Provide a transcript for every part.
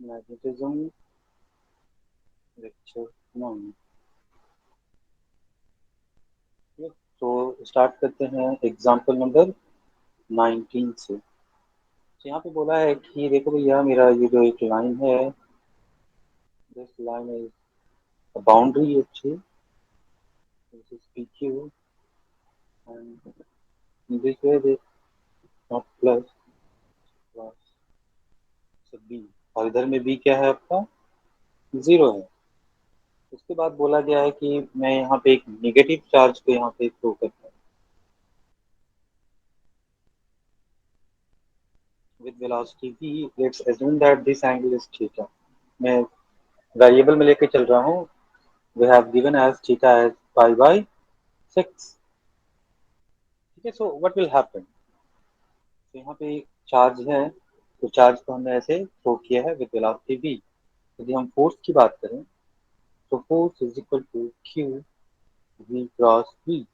Magnetism lecture 9। तो start करते हैं एग्जांपल नंबर 19 से। तो यहाँ पे बोला है कि देखो भैया, मेरा ये जो एक लाइन है, दिस लाइन इज बाउंड्री अच्छी, this is PQ and this way this not plus plus B, और इधर में B क्या है आपका, जीरो है। उसके बाद बोला गया है कि मैं यहाँ पे एक निगेटिव चार्ज को यहाँ पे थ्रो करता हूँ with velocity v। let's assume that this angle is theta। मैं वेरिएबल में लेके चल रहा हूँ। we have given as theta as pi/6। ठीक है, सो व्हाट विल हैपन। तो यहाँ पे चार्ज है, तो चार्ज को हमने ऐसे थ्रो किया है विद वेलोसिटी v। यदि हम फोर्स की बात करें तो force is equal to q v cross v।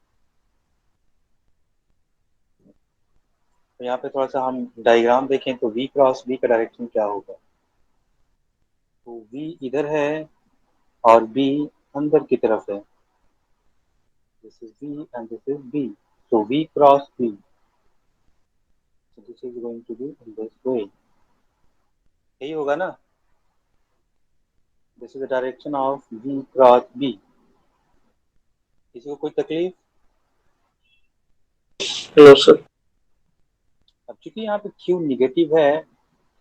तो यहाँ पे थोड़ा सा हम डायग्राम देखें तो v क्रॉस v का डायरेक्शन क्या होगा। तो v इधर है और b अंदर की तरफ है। This is v and this is b, so v cross v, so this is going to be in this way। यही होगा ना, this is the direction of v cross b। किसी को कोई तकलीफ। No sir. अब चूंकि यहाँ पे q निगेटिव है,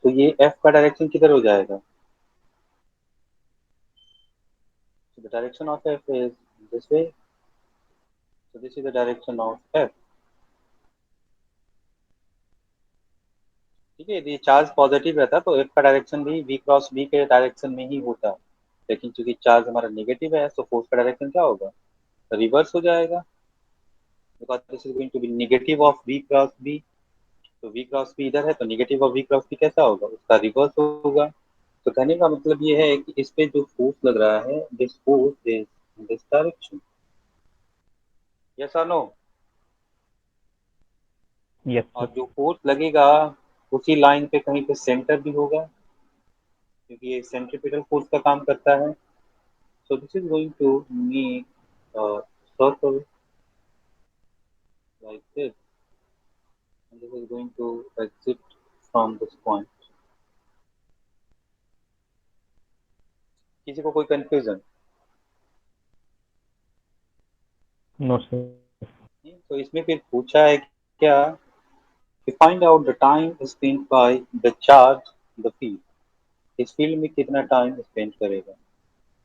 तो ये f का डायरेक्शन किधर हो जाएगा। So the direction of f is this way, so this is the direction of f। ठीक है, यदि चार्ज पॉजिटिव रहता तो f का डायरेक्शन भी v क्रॉस b के डायरेक्शन में ही होता। लेकिन चूंकि चार्ज हमारा नेगेटिव है, तो फोर्स का डायरेक्शन क्या होगा, रिवर्स हो जाएगा। Because this is going to be negative of v cross b। तो v क्रॉस b इधर है, तो negative of v cross b कैसा होगा, उसका रिवर्स होगा। तो कहने का मतलब ये है कि इस पे जो फोर्स लग रहा है, this force is in this direction. Yes और नो। यस और सर। जो फोर्स लगेगा उसी लाइन पे कहीं पे सेंटर भी होगा, क्योंकि ये सेंट्रीपिटल फोर्स का काम करता है। So this is going to make circle like this, and this is going to exit from this point। किसी को कोई कंफ्यूजन। No sir. तो इसमें फिर पूछा है क्या कि find out the time spent by the charge the field. इस फील्ड में कितना टाइम स्पेंड करेगा।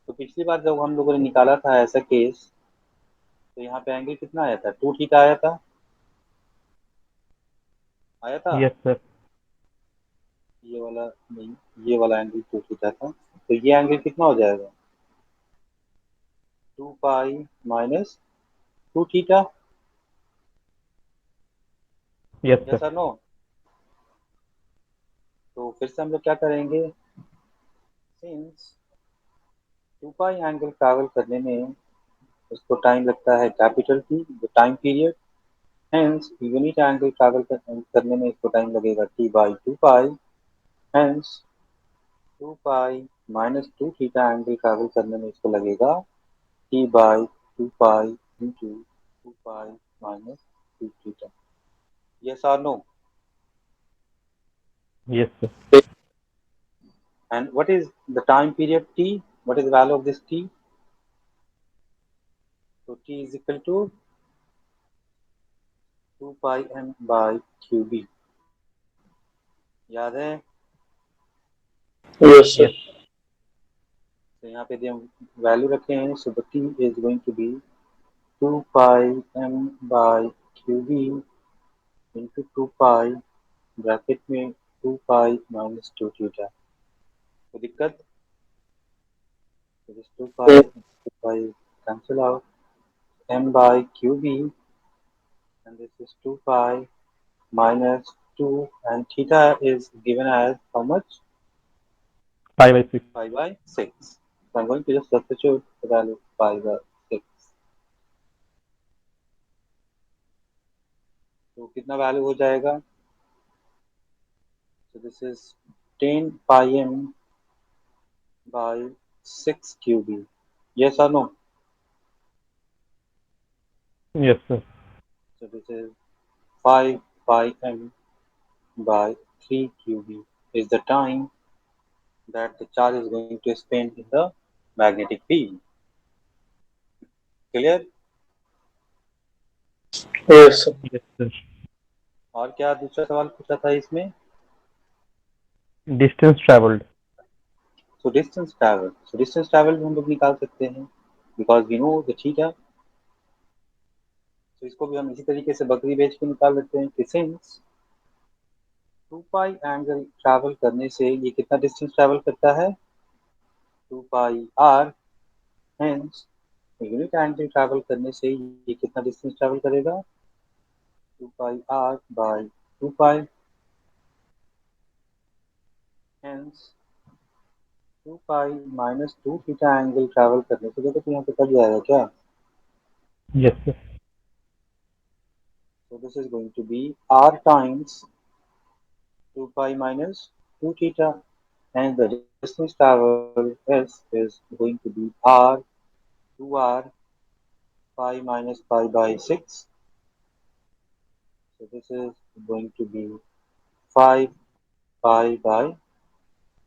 तो पिछली बार जब हम लोगों ने निकाला था ऐसा केस, तो यहाँ पे एंगल कितना आया था, 2 थीटा आया था, आया था। Yes sir. ये वाला नहीं, ये वाला एंगल 2 थीटा था, तो ये एंगल कितना हो जाएगा, 2 pi minus 2 theta. Yes yes sir. और नो। तो फिर से हम लोग क्या करेंगे, सिंस 2 पाई एंगल ट्रैवल करने में उसको टाइम लगता है capital T, the time period. Hence unit angle travel करने में इसको टाइम लगेगा t/2 pi. Hence 2 pi minus 2 theta angle travel करने में इसको लगेगा t/2 pi into 2 pi minus 2 theta. Yes और no. Yes sir. And what is the time period t, what is the value of this t। तो t is equal to 2 pi m/क्यूबी। याद है। Yes sir. Yes. तो यहाँ पे यदि हम वैल्यू रखे हैं, so the t is going to be 2 pi m/क्यूबी इंटू 2 पाई, ब्रैकेट में 2 पाई माइनस 2 थीटा। तो दिक्कत, तो this 2 pi cancel out, m/क्यूबी and this is 2 pi minus 2, and theta is given as how much, 5/6। 5/6। So I'm going to just substitute the value 5/6। तो कितना value हो जाएगा, so this is 10 pi m by 6 QB. Yes or no? Yes, sir. So this is 5 pi m by 3 QB is the time that the charge is going to spend in the magnetic field. Clear? Yes, sir. Yes, sir. और क्या दूसरा सवाल पूछा था इसमें? Distance traveled. So distance travel भी हम लोग निकाल सकते हैं because we know the theta. तो इसको भी हम इसी तरीके से बकरी बेच के निकाल लेते हैं कि सिंस 2 पाई एंगल ट्रैवल करने से ये कितना डिस्टेंस ट्रैवल करता है? 2 pi R, hence unit angle travel करने से ये कितना डिस्टेंस ट्रैवल करेगा? 2 pi R by 2 pi, hence 2 pi minus 2 theta angle travel करने से देखो तो यहाँ पे कट जाएगा क्या? Yes, sir. So this is going to be r times 2 pi minus 2 theta, and the distance traveled s is going to be r 2r pi minus pi by 6. So this is going to be 5 pi by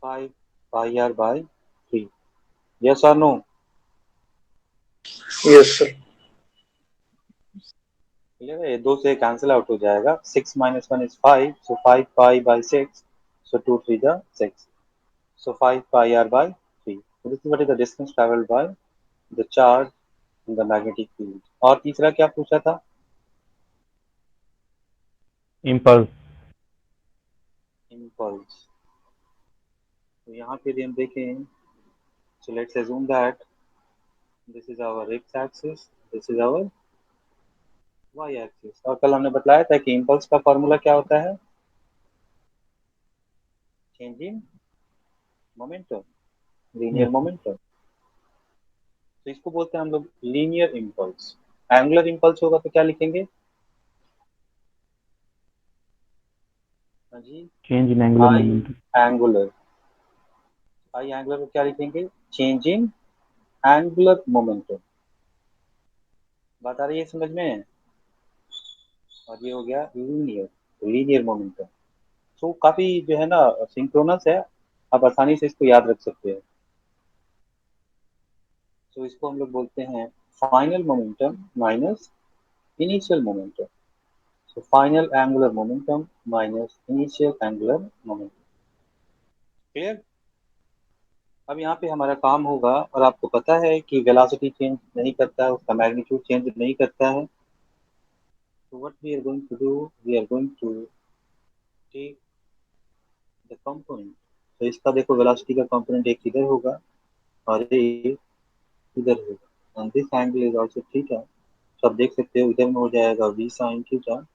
5 pi r by 3. Yes or no? Yes, sir. Clear है? ये दो से cancel out हो जाएगा. 6 minus 1 is 5, so 5 pi by 6, so 2 3 the 6, so 5 pi r by 3. So this is what is the distance traveled by the charge in the magnetic field. और तीसरा क्या पूछा था? Impulse. Impulse. तो यहाँ पे भी हम देखें. So let's assume that this is our x-axis, this is our y-axis. और कल हमने बताया था कि इम्पल्स का फॉर्मूला क्या होता है? Change in momentum, linear Yes, sir. Momentum. तो इसको बोलते हैं हम लोग लीनियर इम्पल्स. एंगुलर इम्पल्स होगा तो क्या लिखेंगे? हाँ जी, Change in angular I momentum. Angular. I angular को क्या लिखेंगे? Change in angular momentum. बात आ रही है समझ में? और ये हो गया लीनियर, लीनियर मोमेंटम. तो काफी जो है ना सिंक्रोनस है, आप आसानी से इसको याद रख सकते हैं. तो इसको हम लोग बोलते हैं final momentum minus initial momentum. So final angular momentum minus initial angular momentum. Clear? अब यहाँ पे हमारा काम होगा, और आपको पता है कि वेलोसिटी चेंज नहीं करता है, उसका मैग्नीट्यूड चेंज नहीं करता है. तो what we are going to do, we are going to take the component. तो इसका देखो वेलोसिटी का कंपोनेंट एक इधर होगा और एक इधर होगा, and this angle is also theta. तो आप देख सकते हो इधर में हो जाएगा v sin थीटा,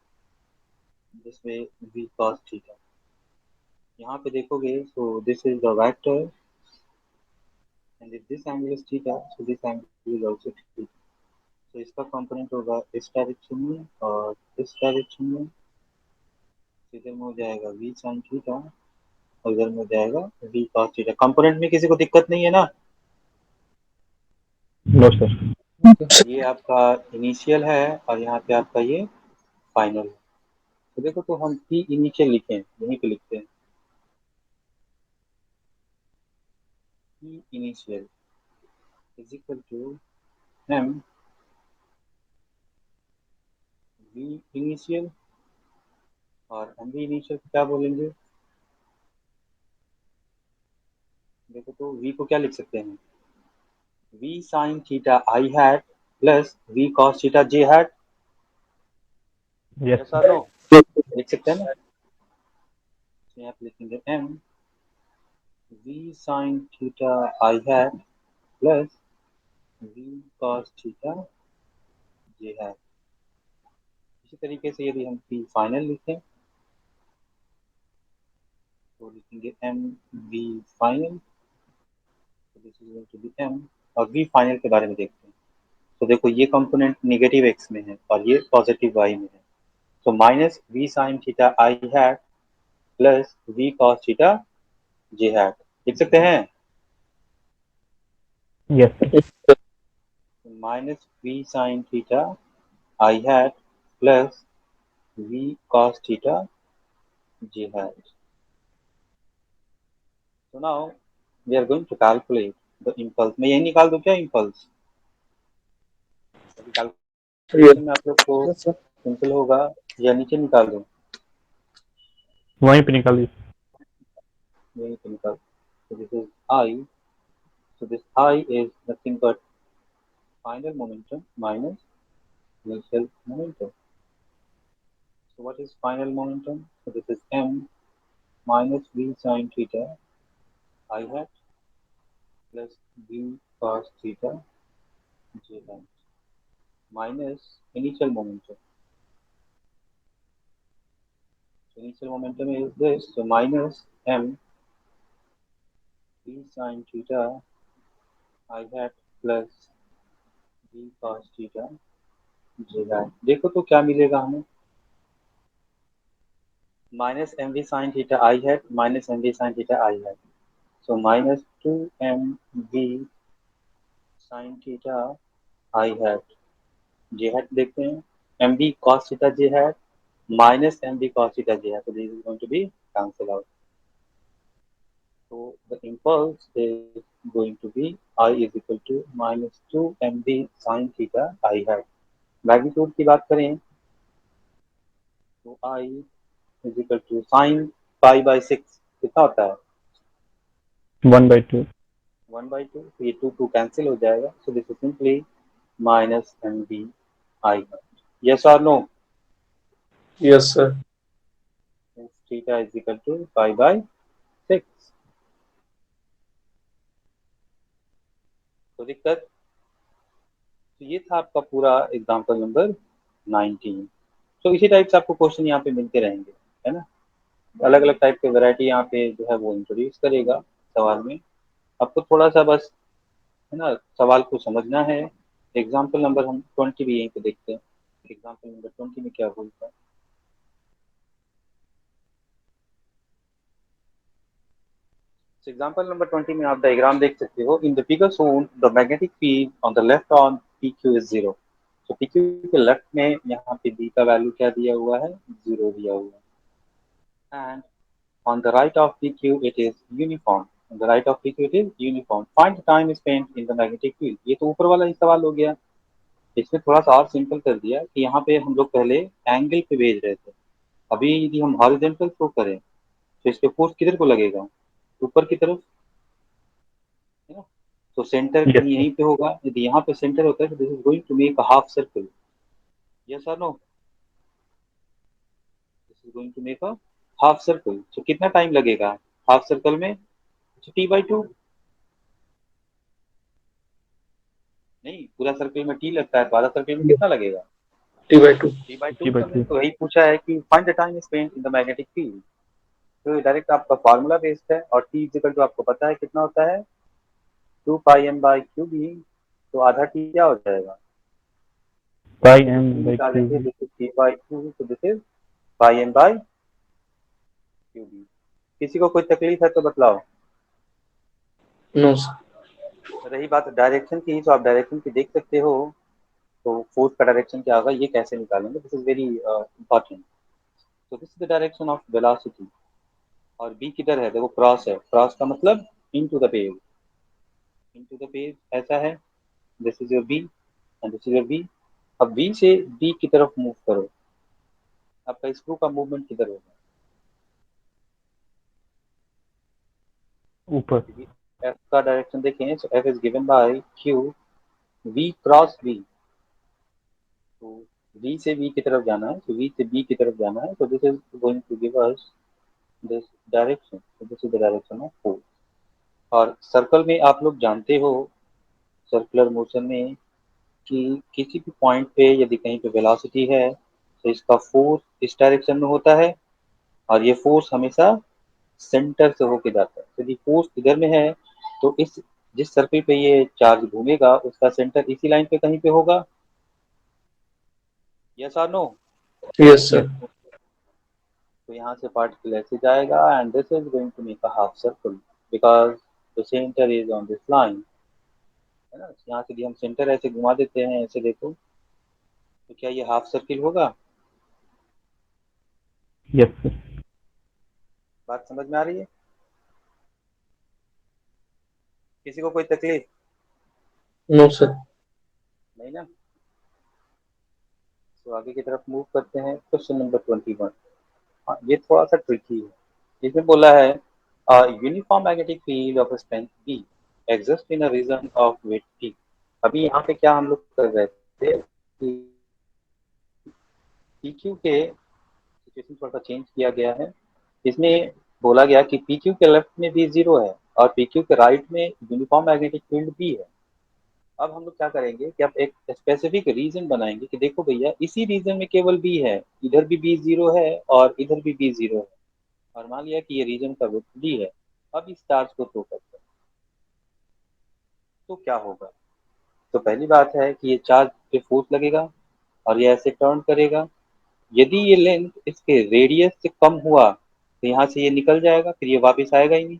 जिसमें v cos थीटा. यहाँ पे देखोगे so this is the vector, and if this angle is theta, so this angle is also theta. तो इसका कंपोनेंट होगा इस डायरेक्शन में और इस डायरेक्शन में. इधर में हो जाएगा v sin थीटा और इधर में हो जाएगा v cos थीटा. कंपोनेंट में किसी को दिक्कत नहीं है ना? No, sir. ये आपका इनिशियल है और यहाँ पे आपका ये फाइनल है. तो देखो तो हम p इनिशियल लिखें, यहीं पे लिखते हैं p initial is equal to m v initial. और हम भी इनिशियल को क्या बोलेंगे? देखो तो v को क्या लिख सकते हैं? v sin theta i hat plus v cos theta j hat. Yes, yes sir. और नो? लिख सकते हैं ना? तो यहाँ पे लिखेंगे m v sin theta i hat plus v cos theta j hat. इसी तरीके से यदि हम p फाइनल लिखें तो लिखेंगे m v final. This is going to be m. और v फाइनल के बारे में देखते हैं. तो देखो ये कंपोनेंट नेगेटिव x में है और ये पॉजिटिव y में है. तो minus v sin theta i hat plus v cos theta j hat लिख सकते हैं. Yes, sir. minus v sin theta I hat plus v cos theta j hat. So now we are going to calculate the impulse. मैं यही निकाल दूं क्या impulse? अभी Yes, calculation में आप लोग को sir. सिंपल होगा या नीचे निकाल दूं? वहीं पे निकालिए। यही पे निकाल. So this is I. So this I is nothing but final momentum minus initial momentum. So what is final momentum? So this is m minus v sin theta I hat plus v cos theta j hat minus initial momentum. So initial momentum is this. So minus m v sin theta I hat plus v cos theta j hat. देखो तो क्या मिलेगा हमें? minus mv sin theta I hat minus mv sin theta I hat. So minus 2mv sin theta I hat. j hat देखते हैं. mv cos theta j hat minus mv cos theta j hat. So this is going to be cancel out. So the impulse is going to be I is equal to minus 2mv sin theta I hat. Magnitude की बात करें तो I is equal to sin pi by 6 कितना होता है? 1/2. 1/2. तो ये 2 cancel हो जाएगा. So this is simply minus M B I hat. Yes or no? Yes, sir. Theta is equal to pi by 6. तो दिक्कत. तो ये था आपका पूरा एग्जांपल नंबर 19. तो इसी टाइप से आपको क्वेश्चन यहाँ पे मिलते रहेंगे, है ना. अलग अलग टाइप के वैरायटी यहाँ पे जो है वो इंट्रोड्यूस करेगा सवाल में. आपको थोड़ा सा बस, है ना, सवाल को समझना है. एग्जाम्पल नंबर हम 20 भी यहीं पे देखते हैं. एग्जाम्पल नंबर 20 में क्या बोलता है. एग्जाम्पल नंबर 20 में आप डायग्राम देख सकते हो. In the figure shown the magnetic field on the left on P Q is zero. तो पी क्यू के लेफ्ट में यहाँ पे बी का वैल्यू क्या दिया हुआ है? जीरो दिया हुआ है. And on the right of P Q it is uniform. On the right of P Q it is uniform. Find the time spent in the magnetic field. ये तो ऊपर वाला ही सवाल हो गया. इसमें थोड़ा सा और सिंपल कर दिया कि यहाँ पे हम लोग पहले एंगल पे भेज रहे थे. अभी यदि हम हॉरिजॉन्टल थ्रो करें तो इस पे फोर्स किधर को लगेगा? ऊपर की तरफ, है ना. तो सेंटर Yes, कहीं sir. यहीं पे होगा. यदि यहाँ पे सेंटर होता है तो this is going to make a half circle. Yes और no? This is going to make a half circle. तो कितना टाइम लगेगा हाफ सर्कल में? t/2. नहीं, पूरा सर्कल में t लगता है तो आधा सर्कल में कितना लगेगा? T/2. t/2 समय. 3/2. तो यही पूछा है कि find the time spent in the magnetic field. तो डायरेक्ट आपका फार्मूला बेस्ड है. और t इक्वल टू आपको पता है कितना होता है? 2 πm/क्यूब. तो आधा t क्या हो जाएगा? Pi यहाँ पे जो m t by निकाले थे cube. This is t/2. तो दिस इज πm/क्यूब. किसी को कोई तकलीफ है तो बतलाओ. No, sir. रही बात डायरेक्शन की, तो आप डायरेक्शन की देख सकते हो. तो फोर्स का डायरेक्शन क्या होगा ये कैसे निकालेंगे? This is very important. तो this is the direction of velocity. और बी किधर है? देखो क्रॉस है. क्रॉस का मतलब into the page. Into the page ऐसा है. This is your B and this is your B. अब बी से डी की तरफ मूव करो. आपका स्क्रू का मूवमेंट किधर होगा? ऊपर. यदि एफ का डायरेक्शन देखें तो F is given by Q V cross B. तो वी से बी की तरफ जाना है. तो वी से बी की तरफ जाना है. तो this is going to give us this direction. तो this is the direction of force. और सर्कल में आप लोग जानते हो, सर्कुलर मोशन में, कि किसी भी पॉइंट पे यदि कहीं पे वेलोसिटी है तो इसका फोर्स इस डायरेक्शन में होता है. और ये फोर्स हमेशा सेंटर से होके जाता है. यदि फोर्स इधर में है तो इस जिस सर्कल पे ये चार्ज घूमेगा उसका सेंटर इसी लाइन पे कहीं पे होगा. यस और नो? Yes, sir. तो यहाँ से पार्टिकल ऐसे जाएगा and this is going to make a half circle because the centre is on this line. है ना। यहाँ से भी हम सेंटर ऐसे घुमा देते हैं, ऐसे देखो, तो क्या ये हाफ सर्किल होगा? Yes sir. बात समझ में आ रही है? किसी को कोई तकलीफ? No, sir. नहीं ना। तो आगे की तरफ मूव करते हैं, क्वेश्चन नंबर 21। हाँ, ये थोड़ा सा ट्रिकी है। इसमें बोला है uniform magnetic field of strength B exist in a region of width T. अभी यहाँ पे क्या हम लोग कर रहे थे कि पी क्यू के सिचुएशन थोड़ा सा चेंज किया गया है। इसमें बोला गया कि पी क्यू के लेफ्ट में भी जीरो है और पी क्यू के राइट में यूनिफॉर्म मैग्नेटिक फील्ड भी है। अब हम लोग क्या करेंगे कि अब एक स्पेसिफिक रीजन बनाएंगे कि देखो भैया इसी रीजन में केवल बी है, इधर भी बी जीरो है और इधर भी बी जीरो है, और मान लिया कि ये रीजन का विड्थ डी है। अब इस चार्ज को थ्रो करते हैं तो क्या होगा? तो पहली बात है कि ये चार्ज पे फोर्स लगेगा और ये ऐसे टर्न करेगा। यदि ये लेंथ इसके रेडियस से कम हुआ तो यहाँ से ये निकल जाएगा, फिर ये वापस आएगा ही नहीं,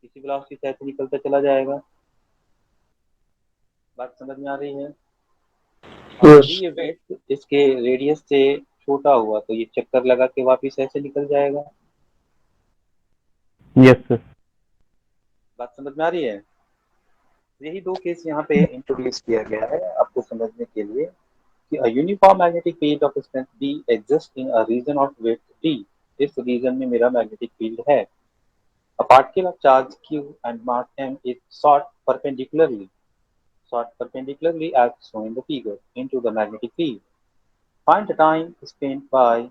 इसी वेलोसिटी से ऐसे निकलता चला जाएगा। बात समझ में आ रही है? और यदि Yes. ये वेट इसके रेडियस से छोटा हुआ तो ये चक्कर लगा के वापस ऐसे निकल जाएगा। Yes sir. बात समझ में आ रही है? यही दो केस यहाँ पे इंट्रोड्यूस किया गया है आपको समझने के लिए कि a uniform magnetic field of strength B exists in a region of width D। इस रीजन में मेरा मैग्नेटिक फील्ड है। A particle of charge Q and mass M is shot perpendicularly as shown in the figure into the magnetic field. Find the time spent by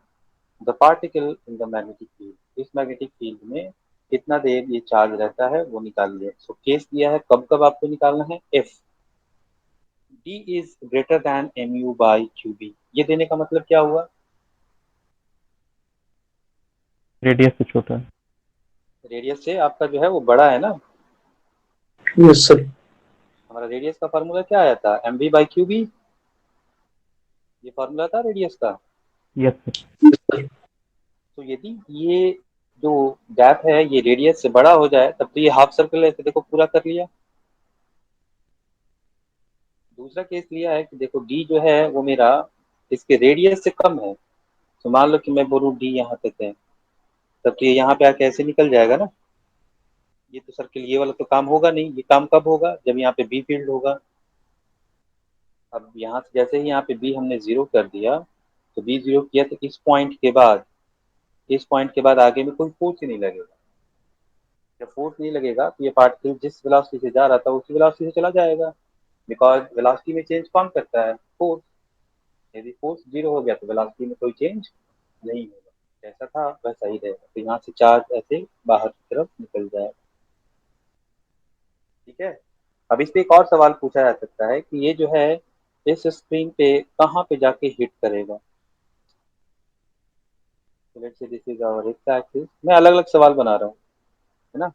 the particle in the magnetic field। इस magnetic field में कितना देर ये charge रहता है वो निकालिए। So case दिया है, कब कब आपको निकालना है। If D is greater than mu by QB, ये देने का मतलब क्या हुआ? रेडियस से छोटा है। रेडियस से आपका जो है वो बड़ा है ना। Yes, sir. हमारा रेडियस का फॉर्मूला क्या आया था? M B by Q B, ये फॉर्मूला था रेडियस का। Yes sir. Yes, sir. तो यदि ये जो गैप है ये रेडियस से बड़ा हो जाए तब तो ये हाफ सर्कल है, तो देखो पूरा कर लिया। दूसरा केस लिया है कि देखो डी जो है वो मेरा इसके रेडियस से कम है, तो मान लो कि मैं बोलूँ डी यहाँ तक है, तब तो ये यहाँ पे आके ऐसे निकल जाएगा ना। ये तो सर्किल ये वाला तो काम होगा नहीं। ये काम कब होगा? जब यहाँ पे बी फील्ड होगा। अब यहाँ से जैसे ही यहाँ पे बी हमने जीरो कर दिया, तो बी जीरो किया तो इस पॉइंट के बाद आगे में कोई फोर्स ही नहीं लगेगा। जब फोर्स नहीं लगेगा तो ये पार्टिकल जिस वेलोसिटी से जा रहा था उसी वेलोसिटी से चला जाएगा, बिकॉज वेलोसिटी में चेंज कौन करता है? फोर्स। यदि फोर्स जीरो हो गया तो वेलोसिटी में कोई चेंज नहीं होगा, जैसा था वैसा ही रहेगा। तो यहाँ से चार्ज ऐसे बाहर की तरफ निकल जाएगा। ठीक है। अब इस पे एक और सवाल पूछा जा सकता है कि ये जो है इस स्प्रिंग पे कहाँ पे जाके हिट करेगा। तो let's say this is our X axis, मैं अलग अलग सवाल बना रहा हूँ, है ना।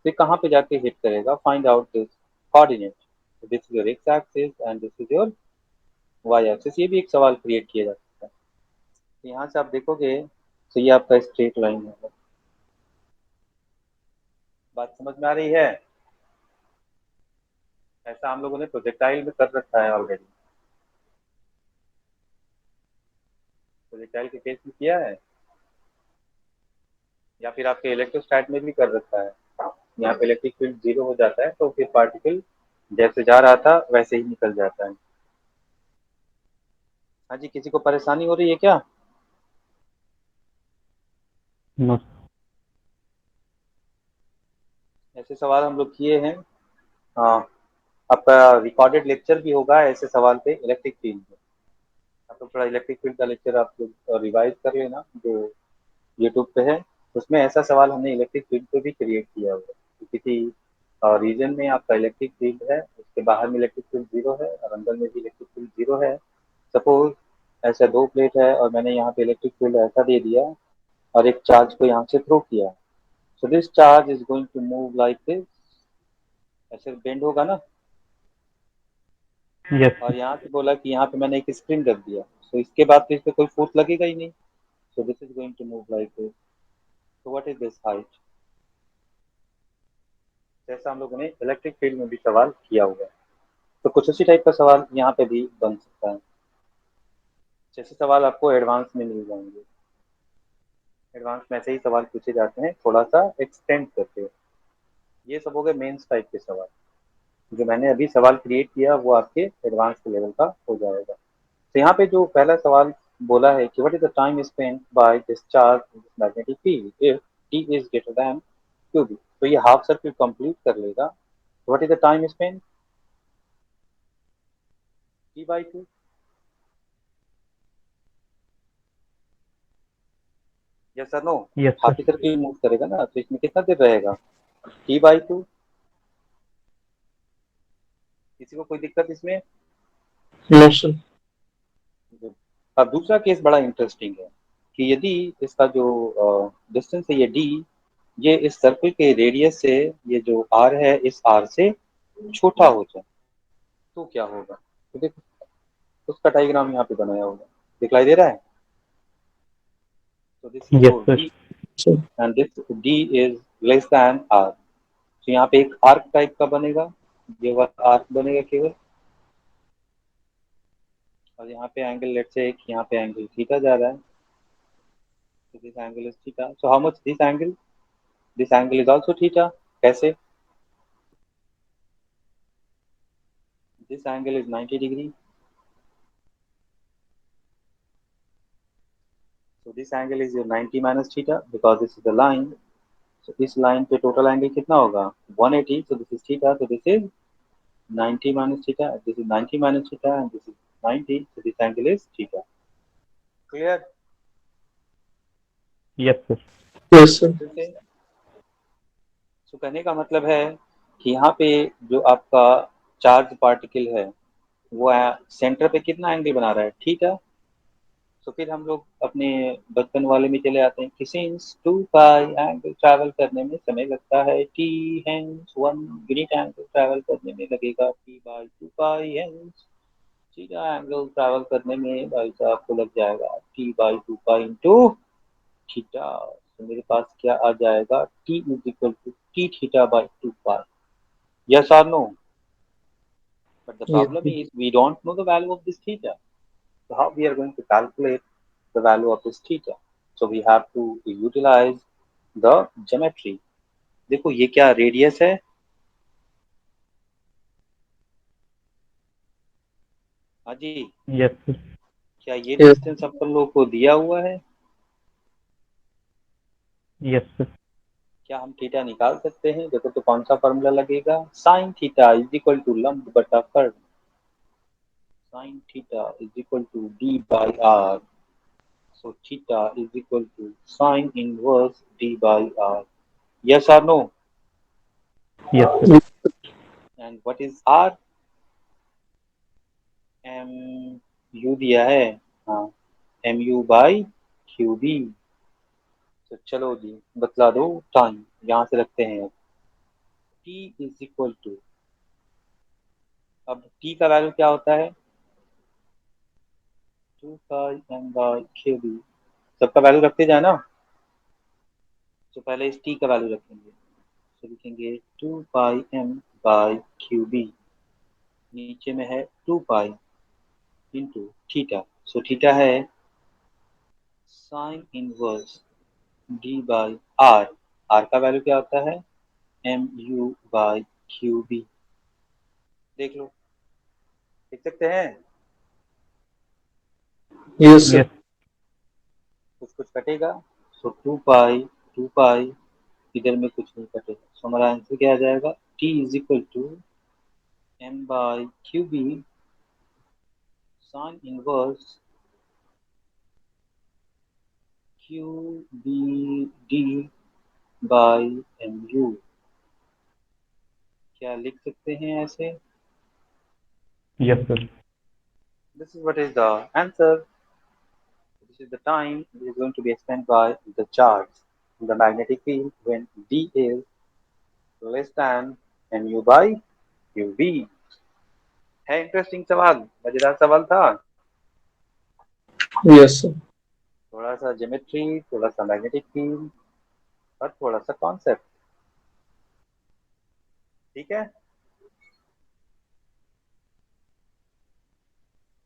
फिर कहाँ पे जाके हिट करेगा, find out this coordinate. This is your X axis and this is your Y axis. ये भी एक सवाल क्रिएट किया जा सकता है। तो यहाँ से आप देखोगे तो ये आपका स्ट्रेट लाइन है। बात समझ में आ रही है? ऐसा हम लोगों ने प्रोजेक्टाइल में कर रखा है ऑलरेडी। प्रोजेक्टाइल के केस में किया है, या फिर आपके इलेक्ट्रोस्टैट में भी कर रखा है। यहाँ पे इलेक्ट्रिक फील्ड जीरो हो जाता है तो फिर पार्टिकल जैसे जा रहा था वैसे ही निकल जाता है। हाँ जी, किसी को परेशानी हो रही है क्या? नो। ऐसे सवाल हम लोग किए हैं। हाँ, आपका रिकॉर्डेड लेक्चर भी होगा ऐसे सवाल पे इलेक्ट्रिक फील्ड में। आप लोग थोड़ा इलेक्ट्रिक फील्ड का लेक्चर आप लोग रिवाइज कर लेना जो यूट्यूब पे है। उसमें ऐसा सवाल हमने इलेक्ट्रिक फील्ड पे भी क्रिएट किया हुआ है कि किसी रीजन में आपका इलेक्ट्रिक फील्ड है, उसके बाहर में इलेक्ट्रिक फील्ड जीरो है और अंदर में भी इलेक्ट्रिक फील्ड जीरो है। सपोज ऐसा दो प्लेट है और मैंने यहाँ पे इलेक्ट्रिक फील्ड ऐसा दे दिया और एक चार्ज को यहाँ से थ्रो किया। So this charge is going to move like this, ऐसे बेंड होगा ना। यस और यहाँ पे बोला कि यहाँ पे मैंने एक स्प्रिंग रख दिया, तो इसके बाद तो इस पे कोई फोर्स लगेगा ही नहीं। So this is going to move like this. So what is this height? जैसा हम लोगों ने इलेक्ट्रिक फील्ड में भी सवाल किया हुआ है, तो कुछ उसी टाइप का सवाल यहाँ पे भी बन सकता है। जैसे सवाल आपको एडवांस में मिल जाएंगे, एडवांस में ऐसे ही सवाल पूछे जाते हैं थोड़ा सा एक्सटेंड करके। ये सब हो गए मेंस टाइप के सवाल। जो मैंने अभी सवाल क्रिएट किया वो आपके एडवांस के लेवल का हो जाएगा। तो यहाँ पे जो पहला सवाल बोला है कि what is the time spend by discharge magnetic field if T is greater than Q B. तो ये हाफ सर्किल कंप्लीट कर लेगा। What is the time spend, T/2। Yes sir no. Yes half sir. Circle move करेगा ना, तो इसमें कितना देर रहेगा, T/2। किसी को कोई दिक्कत इसमें? No, sir. अब दूसरा केस बड़ा इंटरेस्टिंग है कि यदि इसका जो डिस्टेंस है ये डी, ये इस सर्कल के रेडियस से, ये जो आर है इस आर से छोटा हो जाए तो क्या होगा। तो देखो उसका डायग्राम यहाँ पे बनाया होगा, दिखलाई दे रहा है। तो this is yes your sir. D Sir. And this D is less than R. तो यहाँ पे एक आर्क टाइप का बनेगा, ये वाला आर्क बनेगा केवल। और यहाँ पे एंगल लेट से एक यहाँ पे एंगल थीटा जा रहा है, तो this angle is theta. So how much this angle, this angle is also theta. कैसे? This angle is 90 degree. So this angle is your 90 minus theta because this is the line. So इस line पे total angle कितना होगा 180। So this is theta. So this is 90 minus theta. This is 90 minus theta and this is 90. So this angle is theta. Clear? Yes sir. Yes, sir. फिर से so कहने का मतलब है कि यहाँ पे जो आपका चार्ज पार्टिकल है वो सेंटर पे कितना एंगल बना रहा है, थीटा। तो फिर हम लोग अपने बचपन वाले में चले आते हैं कि सिंस 2 पाई एंगल ट्रैवल करने में समय लगता है T, hence 1 unit angle travel करने में लगेगा T/2 pi, hence theta angle travel करने में भाई साहब को लग जाएगा T/2 पाई इंटू थीटा। तो मेरे पास क्या आ जाएगा, T is equal to T θ/2 pi. Yes और no? But the Yes. Problem is we don't know the value of this theta. So how we are going to calculate the value of this theta? So we have to utilize the geometry. देखो ये क्या radius है, हाँ जी। Yes sir. क्या ये Yes. Distance अपन लोग को दिया हुआ है? Yes sir. क्या हम थीटा निकाल सकते हैं? देखो तो कौन सा फॉर्मूला लगेगा, sine theta is equal to लंब बटा कर्व। Sine theta is equal to D by R. So theta is equal to sine inverse D by R. Yes और no? Yes sir. And what is R? M U दिया है, हाँ, MU/QB। तो चलो जी बतला दो टाइम, यहाँ से रखते हैं। टी इज इक्वल टू, अब टी का वैल्यू क्या होता है, 2 पाई m/QB। सबका वैल्यू रखते जाए ना, तो पहले इस टी का वैल्यू रखेंगे। तो लिखेंगे 2 पाई m/QB। नीचे में है 2 pi into theta. So theta है साइन इनवर्स D/R। आर का वैल्यू क्या होता है, MU/QB। देख लो, देख सकते हैं। Yes, sir. यस। कुछ कुछ कटेगा। सो 2 पाई इधर में कुछ नहीं कटेगा। सो हमारा आंसर क्या आ जाएगा, T is equal to M/QB sine inverse QBD/MU। क्या लिख सकते हैं ऐसे? Yes sir. This is what is the answer. This is the time it is going to be spent by the charge in the magnetic field when D is less than MU/QB। है interesting सवाल, मजेदार सवाल था। Yes, sir. थोड़ा सा geometry, थोड़ा सा magnetic field और थोड़ा सा कॉन्सेप्ट। ठीक है।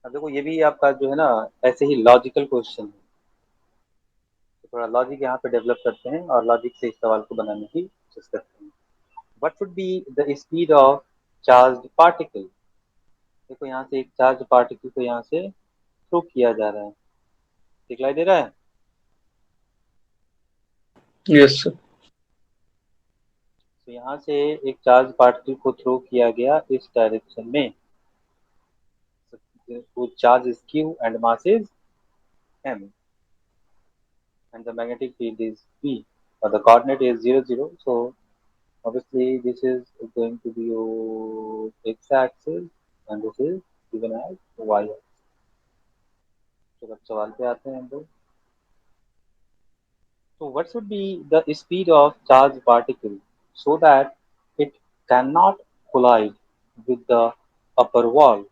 अब देखो ये भी आपका जो है ना ऐसे ही लॉजिकल क्वेश्चन है, तो थोड़ा लॉजिक यहाँ पे डेवलप करते हैं और लॉजिक से इस सवाल को बनाने की कोशिश करते हैं। What would be the speed of charge particle. देखो यहाँ से एक चार्ज पार्टिकल को यहाँ से थ्रो किया जा रहा है, दिखलाई दे रहा है। Yes, sir. तो यहाँ से एक चार्ज पार्टिकल को थ्रो किया गया इस डायरेक्शन में, whose charge is q and mass is m, and the magnetic field is b, or the coordinate is 0 0. So obviously this is going to be your x-axis and this is given as y-axis. तो अब सवाल पे आते हैं हम लोग। So what should be the speed of charged particle so that it cannot collide with the upper wall।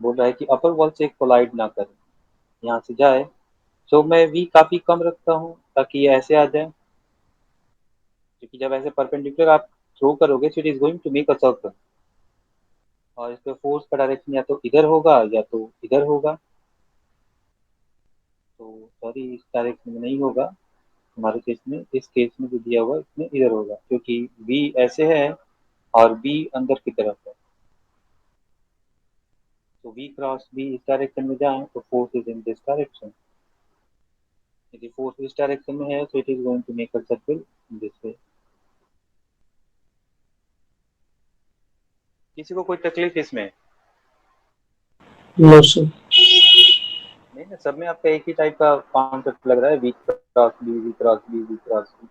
बोल रहा है कि अपर वॉल से कोलाइड ना करे, यहाँ से जाए। तो मैं v काफी कम रखता हूँ ताकि ये ऐसे आ जाए, क्योंकि जब ऐसे परपेंडिकुलर आप थ्रो करोगे तो it is going to make a circle, और इस पे फोर्स का डायरेक्शन या तो इधर होगा या तो इधर होगा। तो सॉरी इस डायरेक्शन में नहीं होगा हमारे केस में, इस केस में जो दिया हुआ है इसमें इधर होगा, क्योंकि v ऐसे है और b अंदर की तरफ है। तो v क्रॉस b इस डायरेक्शन में जाए तो force is in this direction. यदि फोर्स इस डायरेक्शन में है तो it is going to make a circle in this way. किसी को कोई तकलीफ इसमें? No, sir. नहीं ना, सब में आपका एक ही टाइप का कॉन्सेप्ट लग रहा है, V cross B V cross B V cross B.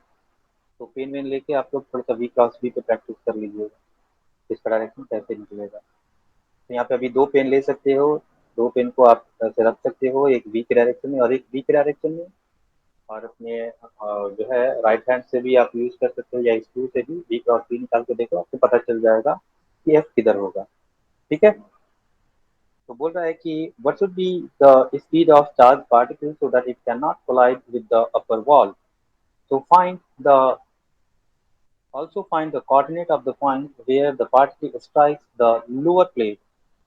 तो पेन वेन लेके आप लोग थोड़ा सा वी क्रॉस बी पे प्रैक्टिस कर लीजिएगा, इसका डायरेक्शन कैसे निकलेगा। तो यहाँ पे अभी दो पेन ले सकते हो, दो पेन को आप ऐसे रख सकते हो, एक वी के डायरेक्शन में और एक बी के डायरेक्शन में, और अपने जो है राइट हैंड से भी आप यूज कर सकते हो या स्क्रू से भी वी क्रॉस बी निकाल के देखो, आपको पता चल जाएगा कि एफ किधर होगा। ठीक है। तो बोल रहा है कि what should be the speed of charged particles so that it cannot collide with the upper wall। So also find the coordinate of the point where the particle strikes the lower plate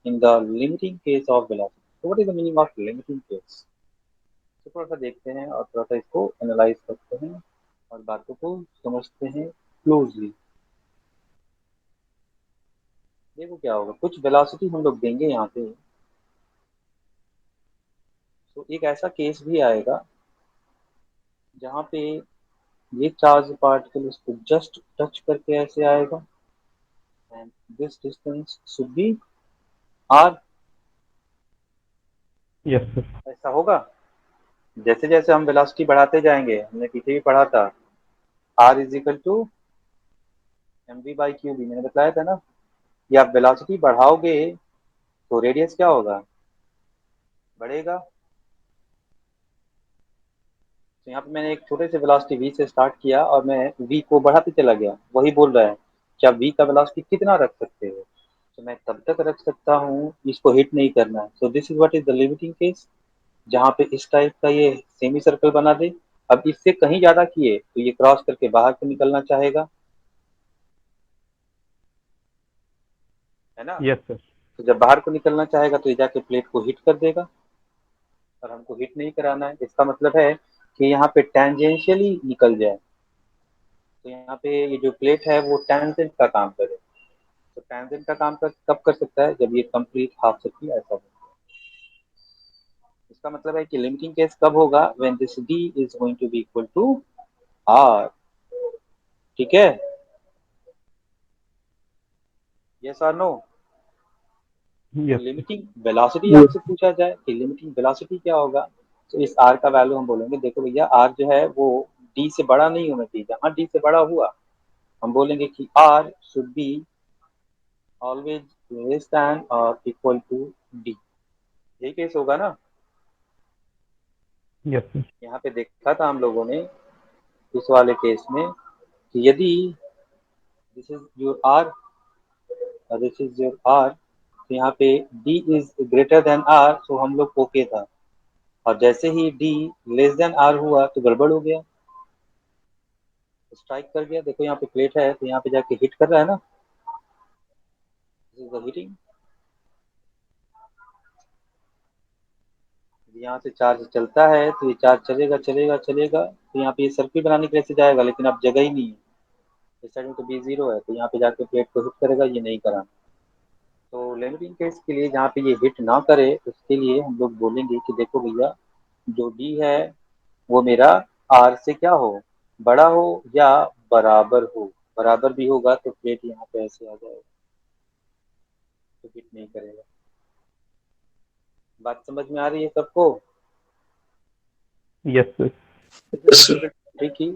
in the limiting case of velocity। So what is the meaning of limiting case? तो थोड़ा सा देखते हैं और थोड़ा सा इसको analyse करते हैं और बातों को समझते हैं क्लोजली। देखो क्या होगा, कुछ वेलोसिटी हम लोग देंगे यहाँ पे, तो एक ऐसा केस भी आएगा जहाँ पे ये चार्ज पार्टिकल उसको जस्ट टच करके ऐसे आएगा, and this distance should be R. Yes, sir. ऐसा होगा। जैसे जैसे हम वेलोसिटी बढ़ाते जाएंगे, हमने पीछे भी पढ़ा था, R is equal to M V by Q B, मैंने बताया था ना कि आप वेलोसिटी बढ़ाओगे तो रेडियस क्या होगा, बढ़ेगा। तो यहाँ पे मैंने एक छोटे से वेलोसिटी v से स्टार्ट किया और मैं v को बढ़ाते चला गया, वही बोल रहा है कि आप v का वेलोसिटी कितना रख सकते हो। तो मैं तब तक रख सकता हूँ, इसको हिट नहीं करना है। So this is what is the limiting case, जहाँ पे इस टाइप का ये सेमी सर्कल बना दे। अब इससे कहीं ज्यादा किए तो ये क्रॉस करके बाहर को निकलना चाहेगा, है ना। Yes, sir. तो जब बाहर को निकलना चाहेगा तो ये जाके प्लेट को हिट कर देगा, और हमको हिट नहीं कराना है। इसका मतलब है कि यहाँ पे टेंजेंशियली निकल जाए, तो यहाँ पे ये जो प्लेट है वो टेंजेंट का काम करे। तो टेंजेंट का काम कब कर सकता है, जब ये कंप्लीट हाफ सर्किल ऐसा हो। इसका मतलब है कि लिमिटिंग केस कब होगा, when this d is going to be equal to r। ठीक है, यस और नो। तो Yes, sir. Limiting velocity Yes. आपसे पूछा जाए कि लिमिटिंग वेलोसिटी क्या होगा, तो इस r का वैल्यू हम बोलेंगे, देखो भैया r जो है वो d से बड़ा नहीं होना चाहिए, जहां d से बड़ा हुआ हम बोलेंगे कि r should be always less than और इक्वल टू d। यही केस होगा ना। Yes, sir. यहाँ पे देखा था हम लोगों ने इस वाले केस में कि यदि दिस इज योर r और दिस इज योर r, तो यहाँ पे d is greater then r, तो हम लोग ओके था। और जैसे ही d लेस देन r हुआ तो गड़बड़ हो गया, स्ट्राइक कर गया। देखो यहाँ पे प्लेट है तो यहाँ पे जाके हिट कर रहा है ना, दिस इज द हीटिंग। यहाँ से चार्ज चलता है तो ये चार्ज चलेगा चलेगा चलेगा, तो यहाँ पे ये सर्किट बनाने के लिए से जाएगा, लेकिन अब जगह ही नहीं है। इस साइड में तो बी जीरो है, तो यहाँ पे जाके प्लेट को हिट करेगा, ये नहीं कराना। तो लिमिटिंग केस के लिए जहाँ पे ये हिट ना करे उसके लिए हम लोग बोलेंगे कि देखो भैया, जो डी है वो मेरा आर से क्या हो, बड़ा हो या बराबर हो। बराबर भी होगा तो प्लेट यहाँ पे ऐसे आ जाएगा, तो हिट नहीं करेगा। बात समझ में आ रही है सबको? Yes, sir. Yes, sir. Tricky.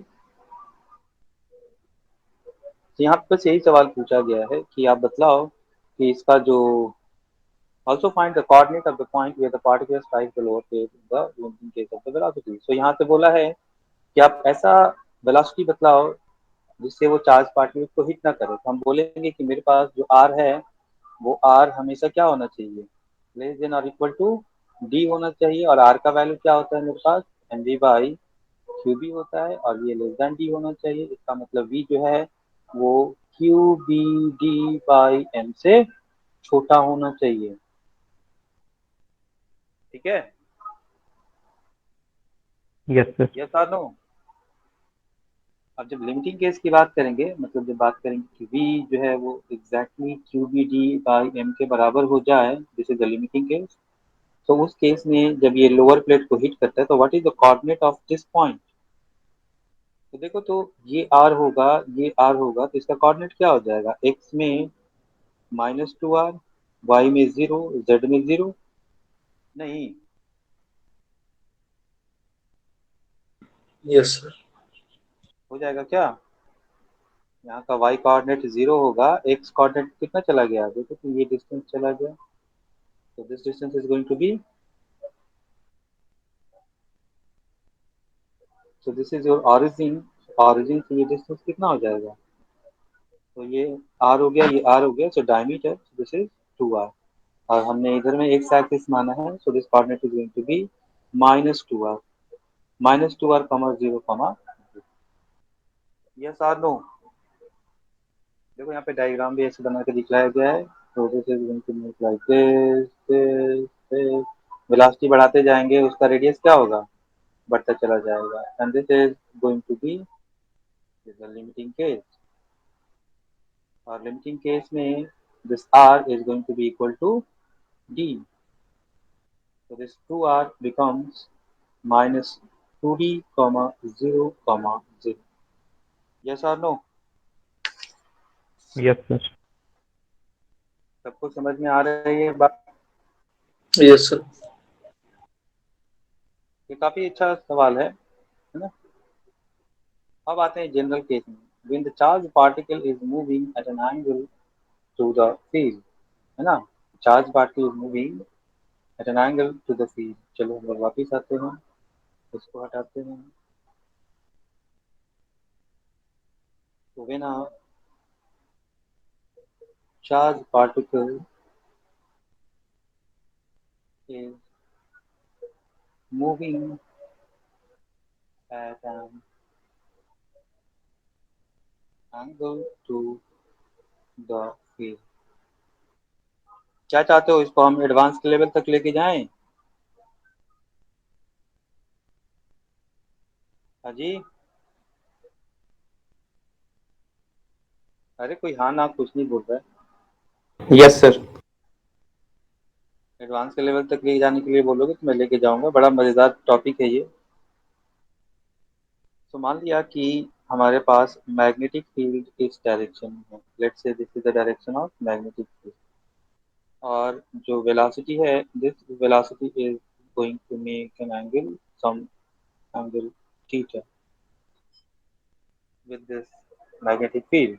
तो यहाँ पे बस यही सवाल पूछा गया है कि आप बतलाओ कि इसका जो also find the coordinate of the point where the particle strikes the lower plate in the limiting case of the velocity। so यहाँ पे बोला है कि आप ऐसा वेलोसिटी बतलाओ जिससे वो चार्ज पार्टिकल को हिट ना करे। तो हम बोलेंगे कि मेरे पास जो आर है वो आर हमेशा क्या होना चाहिए, लेस देन और इक्वल टू डी होना चाहिए। और आर का वैल्यू क्या होता है मेरे पास, M V by Q B होता है, और ये लेस देन डी होना चाहिए। इसका मतलब वी जो है वो Q B D by M से छोटा होना चाहिए। ठीक है? Yes, sir. यस और नो? अब जब लिमिटिंग केस की बात करेंगे, मतलब जब बात करेंगे कि v जो है वो exactly Q B D by M के बराबर हो जाए, this is the limiting case. तो उस केस में जब ये लोअर प्लेट को हिट करता है तो what is the coordinate of this point. तो देखो, तो ये आर होगा, ये आर होगा, तो इसका कोऑर्डिनेट क्या हो जाएगा, एक्स में -2r, वाई में 0, जेड में 0। नहीं, Yes, sir. हो जाएगा क्या, यहाँ का y कोऑर्डिनेट 0 होगा, x कोऑर्डिनेट कितना चला गया, देखो तो ये डिस्टेंस चला गया। तो this distance is going to be, so this is your origin. Origin से ये डिस्टेंस कितना हो जाएगा, तो ये r हो गया, ये r हो गया, so diameter this is 2r। और हमने इधर में एक्स एक्सिस माना है, so this coordinate is going to be -2r, -2r, 0, yes और नो। देखो यहाँ पे डायग्राम भी ऐसे बना के दिखाया गया है। तो this is going to move like this, velocity बढ़ाते जाएंगे उसका रेडियस क्या होगा, बढ़ता चला जाएगा। And this is going to be the limiting case. और लिमिटिंग केस में this r is going to be equal to d, so this 2r becomes -2d, 0, 0। yes or no? Yes, sir. सबको समझ में आ रही है बात? Yes, sir. ये काफी अच्छा सवाल है ना? अब आते हैं जनरल केस में। when the charged particle is moving at an angle to the field, है ना, charged particle is moving at an angle to the field। चलो हम लोग वापिस आते हैं, इसको हटाते हैं। तो when a charged particle is moving at an angle to the field, क्या चाहते हो, इसको हम एडवांस के लेवल तक लेके जाएं? अजी, अरे कोई हाँ ना कुछ नहीं बोल रहा है। Yes, sir. एडवांस के लेवल तक लेके जाने के लिए बोलोगे तो मैं लेके जाऊंगा, बड़ा मजेदार टॉपिक है ये। तो मान लिया कि हमारे पास मैग्नेटिक फील्ड इस डायरेक्शन में है, let's say this is the direction of magnetic field. और जो वेलोसिटी है, this velocity is going to make an angle, some angle theta with this magnetic field.